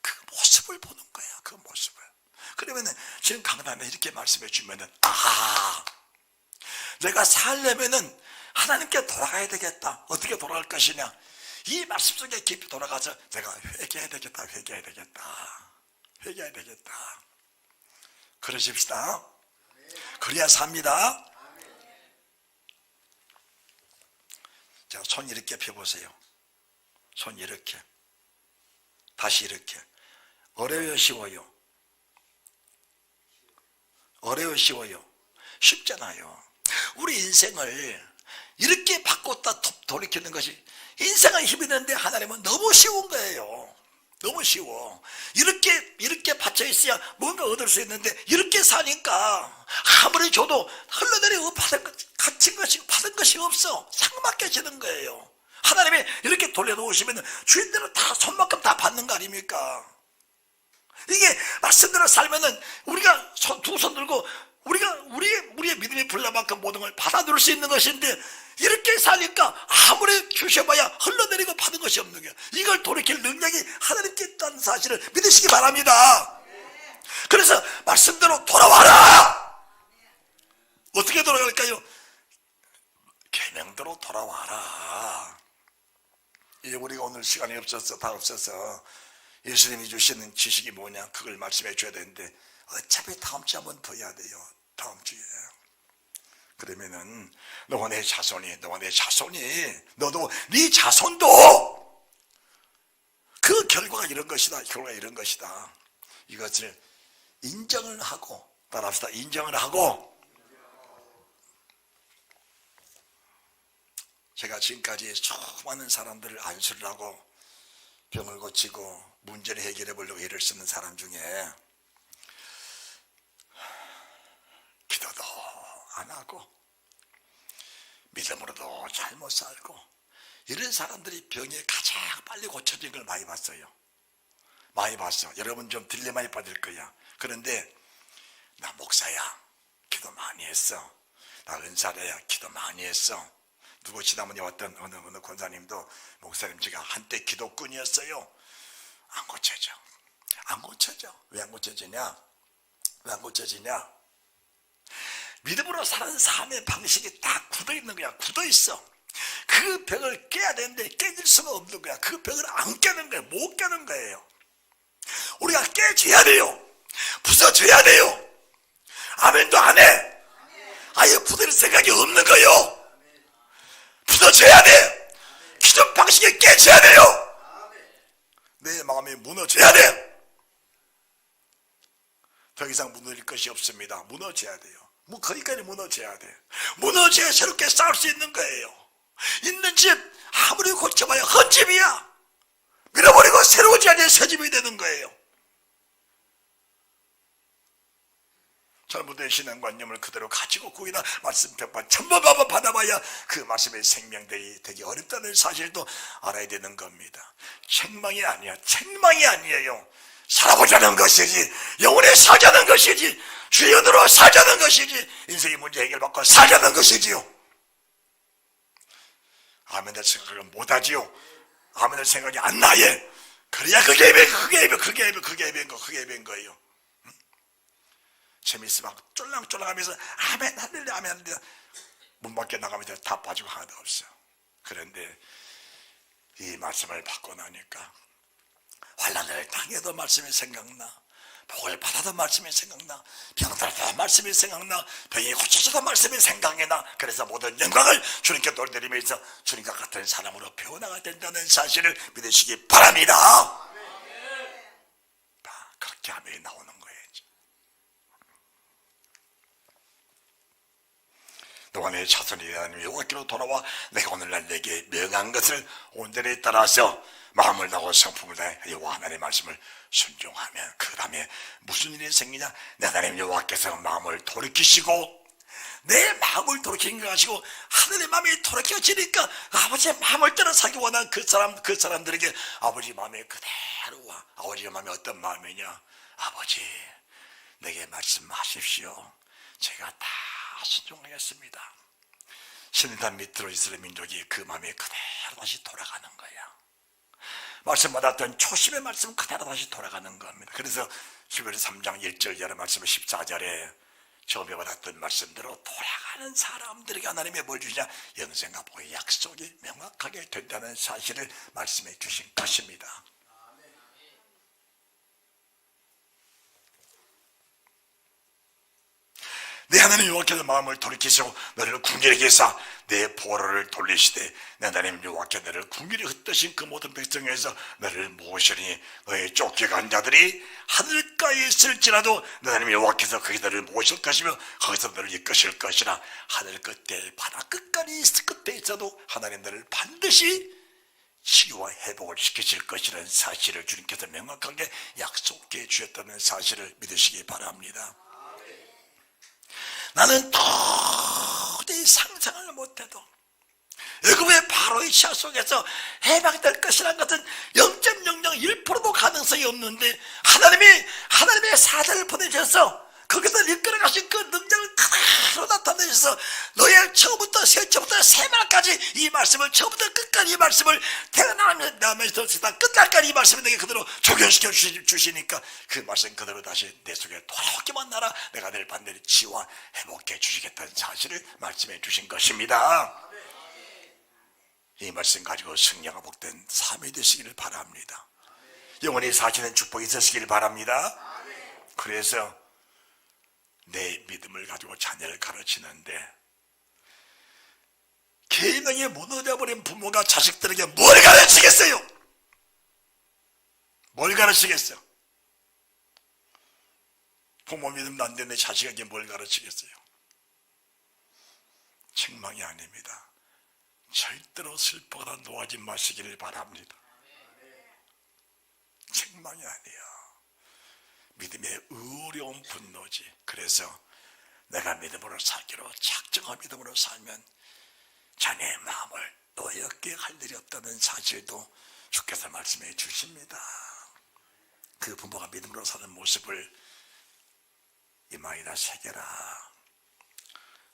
그 모습을 보는 거야. 그 모습을. 그러면은 지금 강단에 이렇게 말씀해 주면은, 내가 살려면은 하나님께 돌아가야 되겠다. 어떻게 돌아갈 것이냐. 이 말씀 속에 깊이 돌아가서 내가 회개해야 되겠다. 그러십시다. 그래야 삽니다. 자, 손 이렇게 펴보세요. 손 이렇게. 다시 이렇게. 어려워요, 쉬워요? 쉽잖아요. 우리 인생을 이렇게 바꿨다 돌이키는 것이, 인생은 힘이 드는데 하나님은 너무 쉬운 거예요. 너무 쉬워. 이렇게 받쳐 있어야 뭔가 얻을 수 있는데, 이렇게 사니까 아무리 줘도 흘러내리고 받은 것이 없어. 상막해지는 거예요. 하나님이 이렇게 돌려놓으시면 주인들은 다 손만큼 다 받는 거 아닙니까? 이게 말씀대로 살면은 우리가 두 손 들고 우리의 믿음이 불날 만큼 모든 걸 받아들일 수 있는 것인데, 이렇게 사니까 아무리 주셔봐야 흘러내리고 받은 것이 없는 거야. 이걸 돌이킬 능력이 하나님께 있다는 사실을 믿으시기 바랍니다. 그래서 말씀대로 돌아와라. 어떻게 돌아갈까요? 계명대로 돌아와라. 이제 우리가 오늘 시간이 다 없어서 예수님이 주시는 지식이 뭐냐, 그걸 말씀해 줘야 되는데, 어차피 다음 주에 한번 더 해야 돼요. 다음 주에. 그러면은 너와 내 자손이, 너도 네 자손도 결과가 이런 것이다. 결과가 이런 것이다. 이것을 인정을 하고, 따라합시다. 인정을 하고. 제가 지금까지 수많은 사람들을 안수를 하고 병을 고치고 문제를 해결해 보려고 애를 쓰는 사람 중에 기도도 안 하고 믿음으로도 잘못 살고 이런 사람들이 병이 가장 빨리 고쳐진 걸 많이 봤어요. 많이 봤어. 여러분 좀 딜레마에 빠질 거야. 그런데 나 목사야, 기도 많이 했어. 나 은사자야, 기도 많이 했어. 누구 지난번에 왔던 어느 권사님도 목사님 제가 한때 기도꾼이었어요. 안 고쳐져. 안 고쳐져. 왜 안 고쳐지냐? 왜 안 고쳐지냐? 믿음으로 사는 삶의 방식이 다 굳어있는 거야. 굳어있어. 그 벽을 깨야 되는데 깨질 수가 없는 거야. 그 벽을 안 깨는 거야. 못 깨는 거예요. 우리가 깨줘야 돼요. 부숴줘야 돼요. 아멘도 안 해. 아예 부서질 생각이 없는 거예요. 부서져야 돼. 기존 방식에 깨져야 돼요. 내 마음이 무너져야 돼. 더 이상 무너질 것이 없습니다. 무너져야 돼요. 거기까지 무너져야 돼. 무너져야 새롭게 쌓을 수 있는 거예요. 있는 집 아무리 고쳐봐야 헛집이야. 밀어버리고 새로운 자리에 새 집이 되는 거예요. 잘못된 신앙관념을 그대로 가지고 구이나 말씀 벽만 천번 받아봐야 그 말씀의 생명되기 되게 어렵다는 사실도 알아야 되는 겁니다. 책망이 아니야. 책망이 아니에요. 살아보자는 것이지. 영혼에 사자는 것이지. 주의 은혜로 사자는 것이지. 인생의 문제 해결받고 사자는 것이지요. 아멘을 생각을 못하지요. 아멘을 생각이 안 나예. 그래야 그게 예배인 거예요. 재미있어 막 쫄랑쫄랑하면서 아멘 할렐루야 아멘 할렐루야 문 밖에 나가면 다 빠지고 하나도 없어. 그런데 이 말씀을 받고 나니까 환난을 당해도 말씀이 생각나, 복을 받아도 말씀이 생각나, 병들어도 말씀이 생각나, 병이 고쳐져도 말씀이 생각이 나. 그래서 모든 영광을 주님께 돌려드리면서 주님과 같은 사람으로 변화가 된다는 사실을 믿으시기 바랍니다. 그렇게 하면 나오는 거예요. 너와 내 자손이 하나님 여호와께로 돌아와 내가 오늘날 내게 명한 것을 온전히 따라서 마음을 다하고 성품을 다해 여호와 하나님의 말씀을 순종하면 그 다음에 무슨 일이 생기냐? 내 하나님 여호와께서 마음을 돌이키시고 내 마음을 돌이키는 거 가지고 하늘의 마음이 돌이켜지니까 아버지의 마음을 따라 살기 원하는 그 사람들에게 아버지 마음이 그대로 와. 아버지의 마음이 어떤 마음이냐? 아버지 내게 말씀하십시오. 제가 다 순종하겠습니다. 신단 밑으로 이스라엘 민족이 그 마음이 그대로 다시 돌아가는 거야. 말씀 받았던 초심의 말씀 그대로 다시 돌아가는 겁니다. 그래서 히브리서 3장 1절 이하의 말씀 14절에 처음에 받았던 말씀대로 돌아가는 사람들에게 하나님이 뭘 주시냐? 영생과 복의 약속이 명확하게 된다는 사실을 말씀해 주신 것입니다. 내 하나님 여호와께서 마음을 돌이키시고 너를 궁결히 계사 내 보로를 돌리시되 내 하나님 여호와께 너를 궁결히 흩으신 그 모든 백성에서 너를 모으시니 너의 쫓겨간 자들이 하늘가에 있을지라도 내 하나님 여호와께서 거기 너를 모실 것이며 거기서 너를 이끄실 것이라. 하늘 끝에 바다 끝까지 끝에 있어도 하나님 너를 반드시 치유와 회복을 시키실 것이라는 사실을 주님께서 명확하게 약속해 주셨다는 사실을 믿으시기 바랍니다. 나는 도저히 상상을 못해도 애굽의 바로의 시야 속에서 해방될 것이라는 것은 0.001%도 가능성이 없는데 하나님의 사자를 보내셔서 거기서 이끌어 가신 그 능력을 그대로 나타내셔서 너의 처음부터 새처부터 새말까지 이 말씀을 처음부터 끝까지 이 말씀을 태어나면서 세상 끝날까지 이 말씀을 내게 그대로 적용시켜 주시니까 그 말씀 그대로 다시 내 속에 돌아오기만 하라. 내가 늘 반드시 치유와 회복해 주시겠다는 사실을 말씀해 주신 것입니다. 이 말씀 가지고 승리가 복된 삶이 되시기를 바랍니다. 영원히 사시는 축복이 있으시기를 바랍니다. 그래서 내 믿음을 가지고 자녀를 가르치는데 계명이 무너져버린 부모가 자식들에게 뭘 가르치겠어요? 뭘 가르치겠어요? 부모 믿으면 안 되는데 자식에게 뭘 가르치겠어요? 책망이 아닙니다. 절대로 슬퍼하다 놓아지 마시기를 바랍니다. 책망이 아니야. 믿음의 어려운 분노지. 그래서 내가 믿음으로 살기로 작정한 믿음으로 살면 자네의 마음을 노엽게 할 일이 없다는 사실도 주께서 말씀해 주십니다. 그 부모가 믿음으로 사는 모습을 이마에다 새겨라.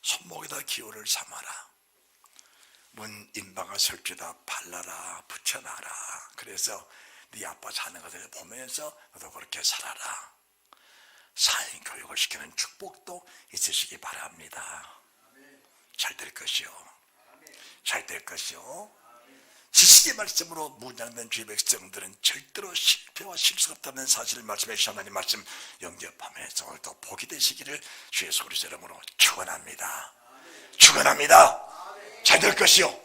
손목에다 기호를 삼아라. 문 인방아 설주에다 발라라, 붙여놔라. 그래서 네 아빠 사는 것을 보면서 너도 그렇게 살아라. 사인 교육을 시키는 축복도 있으시기 바랍니다. 잘 될 것이요. 잘 될 것이요. 지식의 말씀으로 무장된 주의 백성들은 절대로 실패와 실수가 없다는 사실을 말씀해 주신 하나님 말씀 영접하면서 오늘도 복이 되시기를 주의 예수 그리스도 이름으로 축원합니다. 축원합니다. 잘 될 것이요.